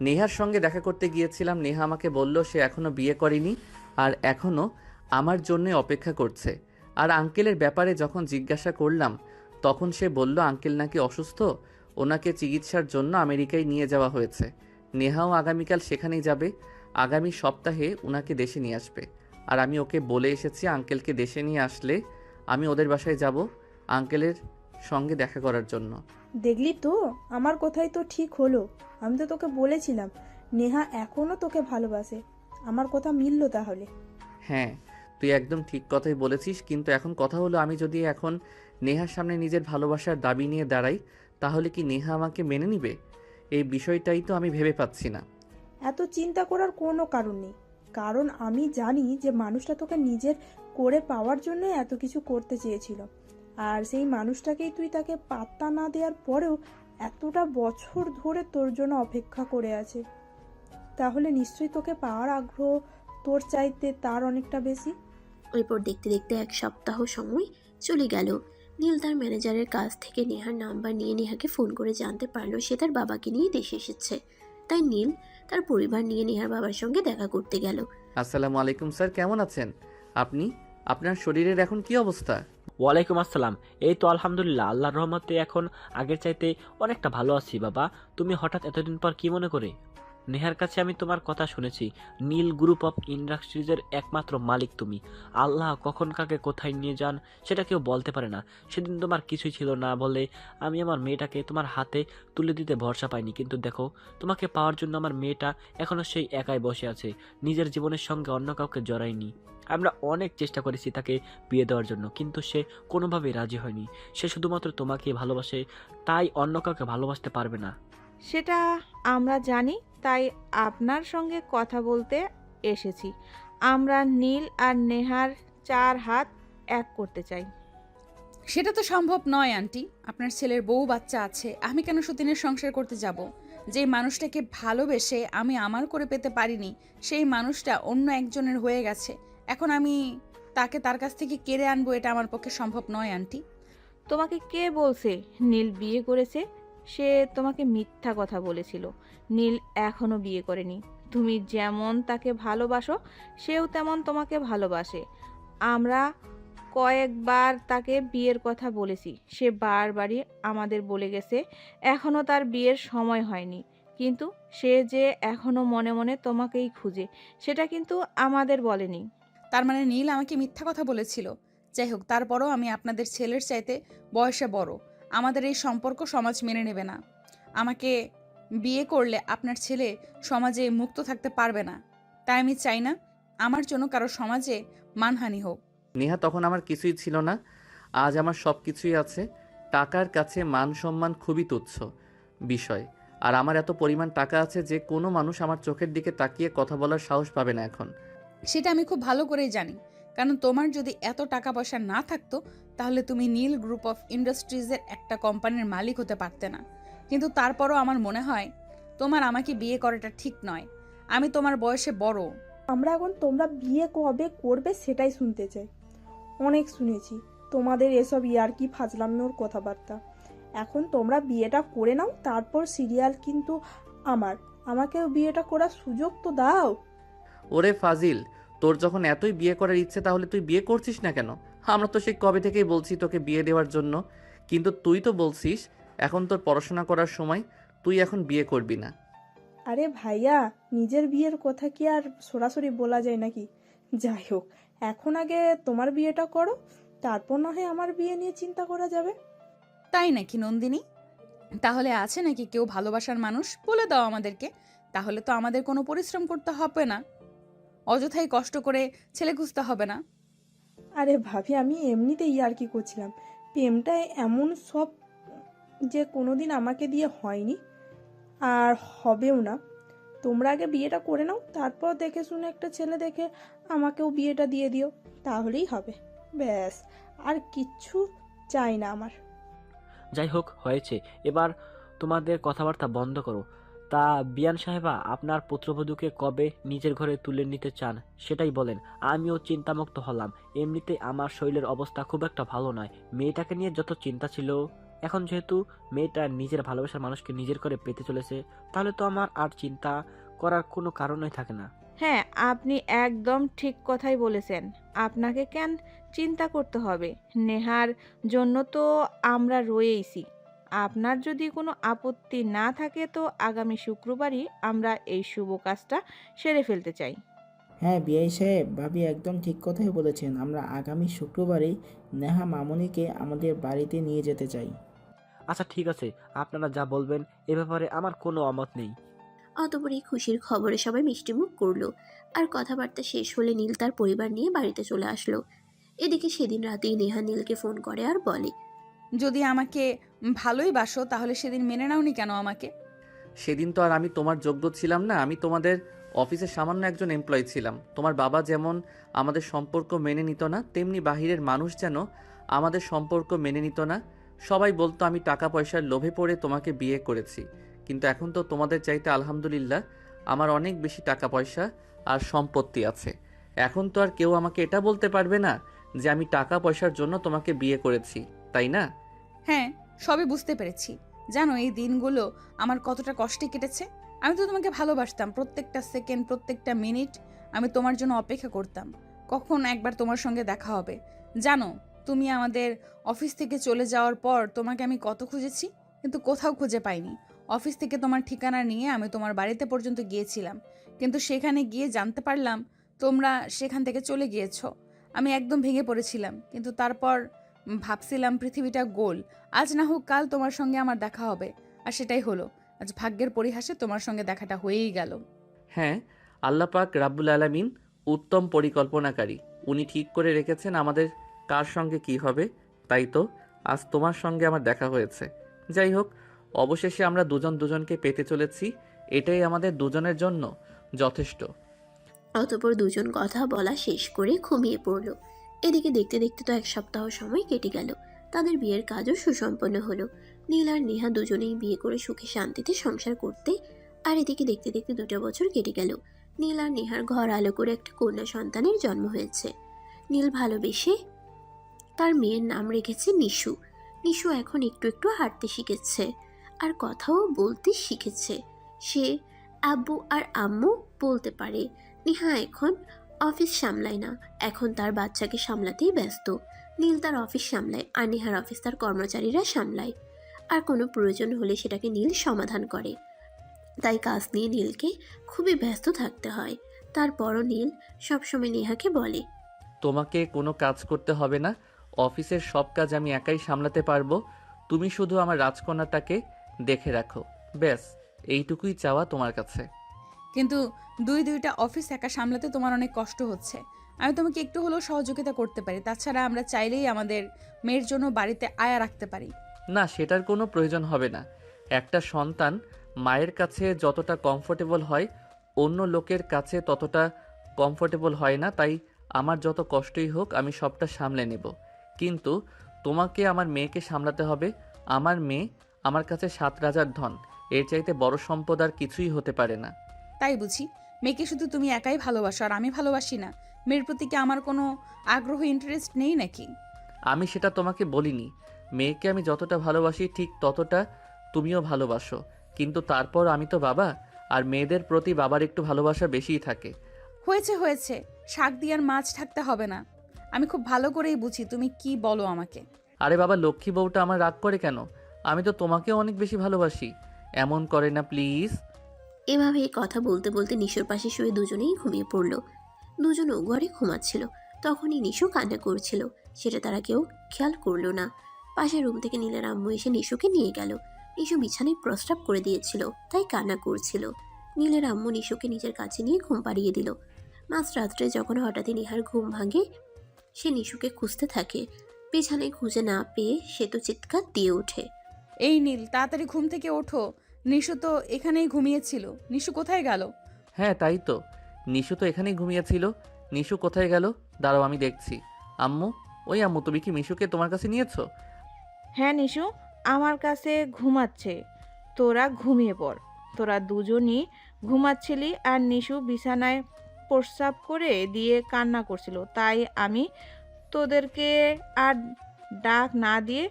নেহার সঙ্গে দেখা করতে গিয়েছিলাম। নেহা আমাকে বলল সে এখনও বিয়ে করেনি আর এখনও আমার জন্য অপেক্ষা করছে। আর আঙ্কেলের ব্যাপারে যখন জিজ্ঞাসা করলাম তখন সে বলল আঙ্কেল নাকি অসুস্থ, ওনাকে চিকিৎসার জন্য আমেরিকায় নিয়ে যাওয়া হয়েছে। নেহাও আগামীকাল সেখানেই যাবে, আগামী সপ্তাহে ওনাকে দেশে নিয়ে আসবে। আর আমি ওকে বলে এসেছি আঙ্কেলকে দেশে নিয়ে আসলে আমি ওদের বাসায় যাব আঙ্কেলের সঙ্গে দেখা করার জন্য। দেখলি তো, আমার কথাই তো ঠিক হলো। আমি তো তোকে বলেছিলাম নেহা এখনো তোকে ভালোবাসে। আমার কথা মিললো তাহলে। হ্যাঁ, তুই একদম ঠিক কথাই বলেছিস, কিন্তু এখন কথা হলো আমি যদি এখন নেহার সামনে নিজের ভালোবাসার দাবি নিয়ে দাঁড়াই, তাহলে কি নেহা আমাকে মেনে নিবে? এই বিষয়টাই তো আমি ভেবে পাচ্ছি না। এত চিন্তা করার কোনো কারণ নেই, কারণ আমি জানি যে মানুষটা তোকে নিজের করে পাওয়ার জন্য এত কিছু করতে চেয়েছিল। আর সেই মানুষটাকেই তুই তাকে পাত্তা না দেওয়ার পরেও এতটা বছর ধরে তোর জন্য অপেক্ষা করে আছে, তাহলে নিশ্চয়ই তোকে পাওয়ার আগ্রহ তোর চাইতে তার অনেকটা বেশি। এরপর দেখতে দেখতে 1 সপ্তাহ সময় চলে গেল। নীল তার ম্যানেজারের কাছ থেকে নেহার নাম্বার নিয়ে নেহাকে ফোন করে জানতে পারলো সে তার বাবাকে নিয়ে দেশে এসেছে। তাই নীল তার পরিবার নিয়ে নেহার বাবার সঙ্গে দেখা করতে গেল। আসসালামু আলাইকুম স্যার, কেমন আছেন আপনি? আপনার শরীরের এখন কি অবস্থা? ওয়ালাইকুম আসসালাম। এই তো আলহামদুলিল্লাহ, আল্লাহর রহমতে এখন আগের চাইতে অনেকটা ভালো আছি। বাবা, তুমি হঠাৎ এতদিন পর কি মনে করে? নেহার কাছে আমি তোমার কথা শুনেছি। নীল গ্রুপ অফ ইন্ডাস্ট্রিজের একমাত্র মালিক তুমি। আল্লাহ কখন কাকে কোথায় নিয়ে যান সেটা কেউ বলতে পারে না। সেদিন তোমার কিছুই ছিল না বলে আমি আমার মেয়েটাকে তোমার হাতে তুলে দিতে ভরসা পাইনি, কিন্তু দেখো, তোমাকে পাওয়ার জন্য আমার মেয়েটা এখনও সেই একাই বসে আছে, নিজের জীবনের সঙ্গে অন্য কাউকে জড়ায়নি। আমরা অনেক চেষ্টা করেছি তাকে বিয়ে দেওয়ার জন্য, কিন্তু সে কোনোভাবেই রাজি হয়নি। সে শুধুমাত্র তোমাকে ভালোবাসে, তাই অন্য কাউকে ভালোবাসতে পারবে না। সেটা আমরা জানি, তাই আপনার সঙ্গে কথা বলতে এসেছি। আমরা নীল আর নেহার 4 হাত এক করতে চাই। সেটা তো সম্ভব নয় আন্টি। আপনার ছেলের বউ বাচ্চা আছে, আমি কেন সতীনের সংসার করতে যাব? যে মানুষটাকে ভালোবেসে আমি আমার করে পেতে পারিনি, সেই মানুষটা অন্য একজনের হয়ে গেছে। এখন আমি তাকে তার কাছ থেকে কেড়ে আনবো, এটা আমার পক্ষে সম্ভব নয় আন্টি। তোমাকে কে বলছে নীল বিয়ে করেছে? সে তোমাকে মিথ্যা কথা বলেছিল। নীল এখনো বিয়ে করেনি। তুমি যেমন তাকে ভালোবাসো, সেও তেমন তোমাকে ভালোবাসে। আমরা কয়েকবার তাকে বিয়ের কথা বলেছি, সে বারবারই আমাদের বলে গেছে এখনো তার বিয়ের সময় হয়নি। কিন্তু সে যে এখনো মনে মনে তোমাকেই খুঁজে, সেটা কিন্তু আমাদের বলেনি। তার মানে নীল আমাকে মিথ্যা কথা বলেছিল। যাই হোক, তারপরও আমি আপনাদের ছেলের চাইতে বয়সে বড়। আমাদের এই সম্পর্ক সমাজ মেনে নেবে না। আমাকে বিয়ে করলে আপনার ছেলে সমাজে মুক্ত থাকতে পারবে না। তাই আমি চাই না আমার জন্য কারো সমাজে মানহানি হোক। নেহা, তখন আমার কিছুই ছিল না, আজ আমার সব কিছুই আছে। টাকার কাছে মান সম্মান খুবই তুচ্ছ বিষয়। আর আমার এত পরিমাণ টাকা আছে যে কোনো মানুষ আমার চোখের দিকে তাকিয়ে কথা বলার সাহস পাবে না এখন। সেটা আমি খুব ভালো করেই জানি, কারণ তোমার যদি এত টাকা পয়সা না থাকতো তাহলে তুমি নীল গ্রুপ অফ ইন্ডাস্ট্রিজের একটা কোম্পানির মালিক হতে পারতে না। কিন্তু তারপরও আমার মনে হয় তোমার আমাকে বিয়ে করাটা ঠিক নয়। আমি তোমার বয়সে বড়। আমরা এখন তোমরা বিয়ে কবে করবে সেটাই শুনতে চাই। অনেক শুনেছি তোমাদের এসব ইয়ার্কি ফাজলানোর কথাবার্তা। এখন তোমরা বিয়েটা করে নাও, তারপর সিরিয়াল কিন্তু আমাকেও বিয়েটা করার সুযোগ তো দাও। ওরে ফাজিল, তোর যখন এতই বিয়ে করার ইচ্ছে তাহলে তুই বিয়ে করছিস না কেন? আমরা তো সেই কবে থেকেই বলছি তোকে বিয়ে দেওয়ার জন্য, কিন্তু তুই তো বলছিস এখন তোর পড়াশোনা করার সময়, তুই এখন বিয়ে করবি না। আরে ভাইয়া, নিজের বিয়ের কথা কি আর সরাসরি বলা যায় নাকি? যাই হোক, এখন আগে তোমার বিয়েটা করো, তারপর না হয় আমার বিয়ে নিয়ে চিন্তা করা যাবে। তাই নাকি নন্দিনী? তাহলে আছে নাকি কেউ ভালোবাসার মানুষ? বলে দাও আমাদেরকে, তাহলে তো আমাদের কোনো পরিশ্রম করতে হবে না, অযথাই কষ্ট করে ছেলে খুঁজতে হবে না। আরে ভাবি, আমি এমনিতেই ইয়ার্কি করছিলাম। প্রেমটা এমন সব যে কোনোদিন আমাকে দিয়ে হয়নি আর হবেও না। তোমরা আগে বিয়েটা করে নাও, তারপর দেখে শুনে একটা ছেলে দেখে আমাকেও বিয়েটা দিয়ে দিও, তাহলেই হবে। ব্যাস, আর কিচ্ছু চাই না আমার। যাই হোক, হয়েছে, এবার তোমাদের কথাবার্তা বন্ধ করো। তা বিয়ান সাহেবা, আপনার পুত্রবধূকে কবে নিজের ঘরে তুলে নিতে চান সেটাই বলেন। আমিও চিন্তামুক্ত হলাম। এমনিতে আমার শরীরের অবস্থা খুব একটা ভালো নয়। মেয়েটাকে নিয়ে যত চিন্তা ছিল, এখন যেহেতু মেয়েটা নিজের ভালোবাসার মানুষকে নিজের করে পেতে চলেছে, তাহলে তো আমার আর চিন্তা করার কোনো কারণই থাকে না। হ্যাঁ, আপনি একদম ঠিক কথাই বলেছেন। আপনাকে কেন চিন্তা করতে হবে? নেহার জন্য তো আমরা রয়েইছি। আপনার যদি কোনো আপত্তি না থাকে তো আগামী শুক্রবারই আমরা এই শুভ কাজটা সেরে ফেলতে চাই। হ্যাঁ বিআই সাহেব, ভাবি একদম ঠিক কথাই বলেছেন। আমরা আগামী শুক্রবারেই নেহা মামুনিকে আমাদের বাড়িতে নিয়ে যেতে চাই। আচ্ছা ঠিক আছে, আপনারা যা বলবেন এ ব্যাপারে আমার কোনো অমত নেই। অতঃপর এই খুশির খবরে সবাই মিষ্টিমুখ করলো। আর কথাবার্তা শেষ হলে নীল তার পরিবার নিয়ে বাড়িতে চলে আসলো। এদিকে সেদিন রাতেই নেহা নীলকে ফোন করে আর বলে, যদি আমাকে ভালোই বাসো তাহলে সেদিন মেনে নাওনি কেন আমাকে? সেদিন তো আর আমি তোমার যোগ্য ছিলাম না, আমি তোমাদের অফিসের সামান্য একজন এমপ্লয়ি ছিলাম। তোমার বাবা যেমন আমাদের সম্পর্ক মেনে নিত না, তেমনি বাহিরের মানুষ যেন আমাদের সম্পর্ক মেনে নিত না। সবাই বলতো আমি টাকা পয়সার লোভে পড়ে তোমাকে বিয়ে করেছি, কিন্তু এখন তো তোমাদের চাইতে আলহামদুলিল্লাহ আমার অনেক বেশি টাকা পয়সা আর সম্পত্তি আছে। এখন তো আর কেউ আমাকে এটা বলতে পারবে না যে আমি টাকা পয়সার জন্য তোমাকে বিয়ে করেছি, তাই না? হ্যাঁ, সবই বুঝতে পেরেছি। জানো এই দিনগুলো আমার কতটা কষ্টে কেটেছে। আমি তো তোমাকে ভালোবাসতাম, প্রত্যেকটা সেকেন্ড প্রত্যেকটা মিনিট আমি তোমার জন্য অপেক্ষা করতাম কখন একবার তোমার সঙ্গে দেখা হবে। জানো তুমি আমাদের অফিস থেকে চলে যাওয়ার পর তোমাকে আমি কত খুঁজেছি, কিন্তু কোথাও খুঁজে পাইনি। অফিস থেকে তোমার ঠিকানা নিয়ে আমি তোমার বাড়িতে পর্যন্ত গিয়েছিলাম, কিন্তু সেখানে গিয়ে জানতে পারলাম তোমরা সেখান থেকে চলে গিয়েছো। আমি একদম ভেঙে পড়েছিলাম, কিন্তু তারপর ভাবছিলাম পৃথিবীটা গোল, আজ না হোক কাল তোমার সঙ্গে আমার দেখা হবে। আর সেটাই হলো, আজ ভাগ্যের পরিহাসে তোমার সঙ্গে দেখাটা হয়েই গেল। হ্যাঁ, আল্লাহ পাক রাব্বুল আলামিন উত্তম পরিকল্পনাকারী। উনি ঠিক করে রেখেছেন আমাদের কার সঙ্গে কি হবে। তাই তো আজ তোমার সঙ্গে আমার দেখা হয়েছে। যাই হোক, অবশেষে আমরা দুজন দুজনকে পেতে চলেছি, এটাই আমাদের দুজনের জন্য যথেষ্ট। অতঃপর দুজন কথা বলা শেষ করে ঘুমিয়ে পড়ল। এদিকে দেখতে দেখতে তো 1 সপ্তাহ সময় কেটে গেল। তাদের বিয়ের কাজও সুসম্পন্ন হলো। নীল আর নেহা দুজনেই বিয়ে করে সুখে শান্তিতে সংসার করতে। আর এদিকে দেখতে দেখতে 2টা বছর কেটে গেল। নীল আর নেহার ঘর আলো করে একটা কন্যা সন্তানের জন্ম হয়েছে। নীল ভালোবেসে তার মেয়ের নাম রেখেছে নিশু। নিশু এখন একটু একটু হাঁটতে শিখেছে আর কথাও বলতে শিখেছে। সে আব্বু আর আম্মু বলতে পারে। নেহা এখন অফিস সামলায় না, এখন তার বাচ্চাকে সামলাতেই ব্যস্ত। নীল তার অফিস সামলায় আর নেহার অফিস তার কর্মচারীরা সামলায়। আর কোনো প্রয়োজন হলে সেটাকে নীল সমাধান করে। তাই কাজ নিয়ে নীলকে খুবই ব্যস্ত থাকতে হয়। তারপরও নীল সবসময় নেহাকে বলে, তোমাকে কোনো কাজ করতে হবে না, অফিসের সব কাজ আমি একাই সামলাতে পারবো। তুমি শুধু আমার রাজকন্যাটাকে দেখে রাখো, ব্যাস এইটুকুই চাওয়া তোমার কাছে। কিন্তু দুইটা অফিস একা সামলাতে তোমার অনেক কষ্ট হচ্ছে। আমি তোমাকে একটু হলেও সহযোগিতা করতে পারি। তাছাড়া আমরা চাইলেই আমাদের মেয়ের জন্য বাড়িতে আয়া রাখতে পারি। না, সেটার কোনো প্রয়োজন হবে না। একটা সন্তান মায়ের কাছে যতটা কমফোর্টেবল হয় অন্য লোকের কাছে ততটা কমফোর্টেবল হয় না। তাই আমার যত কষ্টই হোক আমি সবটা সামলে নেব, কিন্তু তোমাকে আমার মেয়েকে সামলাতে হবে। আমার মেয়ে আমার কাছে 7 রাজার ধন, এর চাইতে বড় সম্পদ আর কিছুই হতে পারে না। তাই বুঝি মেয়েকে শুধু তুমি একাই ভালোবাসো আর আমি ভালোবাসি না? মেয়ের প্রতি কি আমার কোনো আগ্রহ ইন্টারেস্ট নেই নাকি? আমি সেটা তোমাকে বলিনি। মেয়েকে আমি যতটা ভালোবাসি ঠিক ততটা তুমিও ভালোবাসো, কিন্তু তারপর আমি তো বাবা, আর মেয়েদের প্রতি বাবার একটু ভালোবাসা বেশিই থাকে। হয়েছে হয়েছে, শাক দিয়ে আর মাছ থাকতে হবে না। আমি খুব ভালো করেই বুঝি তুমি কি বলো আমাকে। আরে বাবা, লক্ষ্মী বউটা আমার রাগ করে কেন? আমি তো তোমাকেও অনেক বেশি ভালোবাসি, এমন করে না প্লিজ। এভাবে কথা বলতে বলতে নিশুর পাশে শুয়ে দুজনেই ঘুমিয়ে পড়ল। দুজনও ঘরে ঘুমাচ্ছিল। তখনই নিশু কান্না করছিল, সেটা তারা কেউ খেয়াল করলো না। পাশের রুম থেকে নীলের আম্মু এসে নিশুকে নিয়ে গেল। নিশু বিছানায় প্রস্রাব করে দিয়েছিল, তাই কান্না করছিল। নীলের আম্মু নিশুকে নিজের কাছে নিয়ে ঘুম পাড়িয়ে দিল। মাঝরাত্রে যখন হঠাৎই নিহার ঘুম ভাঙে, সে নিশুকে খুঁজতে থাকে। বিছানায় খুঁজে না পেয়ে সে তো চিৎকার দিয়ে ওঠে। এই নীল, তাড়াতাড়ি ঘুম থেকে ওঠো। নিশু তো এখানেই ঘুমিয়েছিল। নিশু কোথায় গেল? হ্যাঁ তাই তো, নিশু তো এখানেই ঘুমিয়েছিল। নিশু কোথায় গেল? দাঁড়াও আমি দেখছি। আম্মু, ওই আম্মু, তুমি কি মিশুকে তোমার কাছে নিয়েছো? হ্যাঁ নিশু আমার কাছে ঘুমাচ্ছে, তোরা ঘুমিয়ে পড়। তোরা দুজনই ঘুমাচ্ছিলি আর নিশু বিছানায় প্রস্রাব করে দিয়ে কান্না করছিল, তাই আমি তোদেরকে আর ডাক না দিয়ে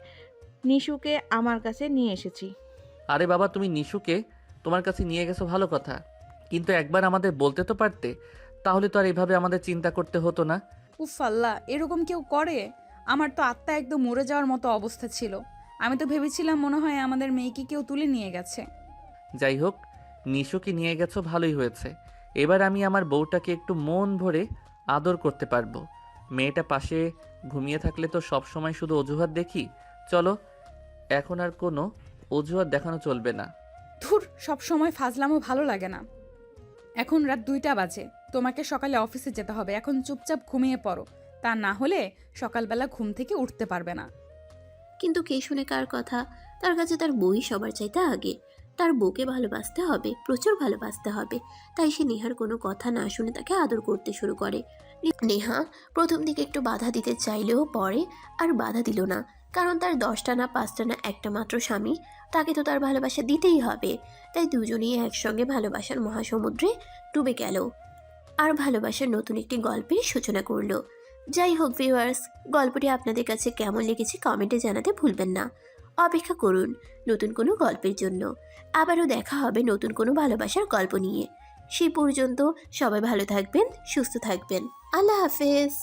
নিশুকে আমার কাছে নিয়ে এসেছি। আরে বাবা, তুমি নিশুকে তোমার কাছে নিয়ে গেছো ভালো কথা, কিন্তু একবার আমাদের বলতে তো পারতে, তাহলে তো আর এভাবে আমাদের চিন্তা করতে হতো না। উফ আল্লাহ, এরকম কেউ করে? আমার তো আত্মা একদম মরে যাওয়ার মতো অবস্থা ছিল। আমি তো ভেবেছিলাম মনে হয় আমাদের মেয়েকে কেউ তুলে নিয়ে গেছে। যাই হোক, নিশুকে নিয়ে গেছো ভালোই হয়েছে। এবার আমি আমার বউটাকে একটু মন ভরে আদর করতে পারবো। মেয়েটা পাশে ঘুমিয়ে থাকলে তো সব সময় শুধু অজুহাত দেখি। চলো, এখন আর কোনো অজুহাত দেখানো চলবে না। ধুর, সব সময় ফাজলামও ভালো লাগে না। এখন রাত 2টা বাজে, তোমাকে সকালে অফিসে যেতে হবে। এখন চুপচাপ ঘুমিয়ে পড়ো, তা না হলে সকালবেলা ঘুম থেকে উঠতে পারবে না। কিন্তু কে শুনে কার কথা? তার কাছে তার বই সবার চাইতে আগে। তার বউকে ভালোবাসতে হবে, প্রচুর ভালোবাসতে হবে। তাই সে নেহার কোনো কথা না শুনে তাকে আদর করতে শুরু করে। নেহা প্রথম দিকে একটু বাধা দিতে চাইলেও পরে আর বাধা দিল না, কারণ তার 10টা না 5টা না একটা মাত্র স্বামী, তাকে তো তার ভালোবাসা দিতেই হবে। তাই দুজনেই একসঙ্গে ভালোবাসার মহাসমুদ্রে ডুবে গেল আর ভালোবাসার নতুন একটি গল্পের সূচনা করলো। যাই হোক ভিউয়ার্স, গল্পটি আপনাদের কাছে কেমন লেগেছে কমেন্টে জানাতে ভুলবেন না। অপেক্ষা করুন নতুন কোনো গল্পের জন্য। আবারও দেখা হবে নতুন কোনো ভালোবাসার গল্প নিয়ে। সেই পর্যন্ত সবাই ভালো থাকবেন, সুস্থ থাকবেন। আল্লাহ হাফেজ।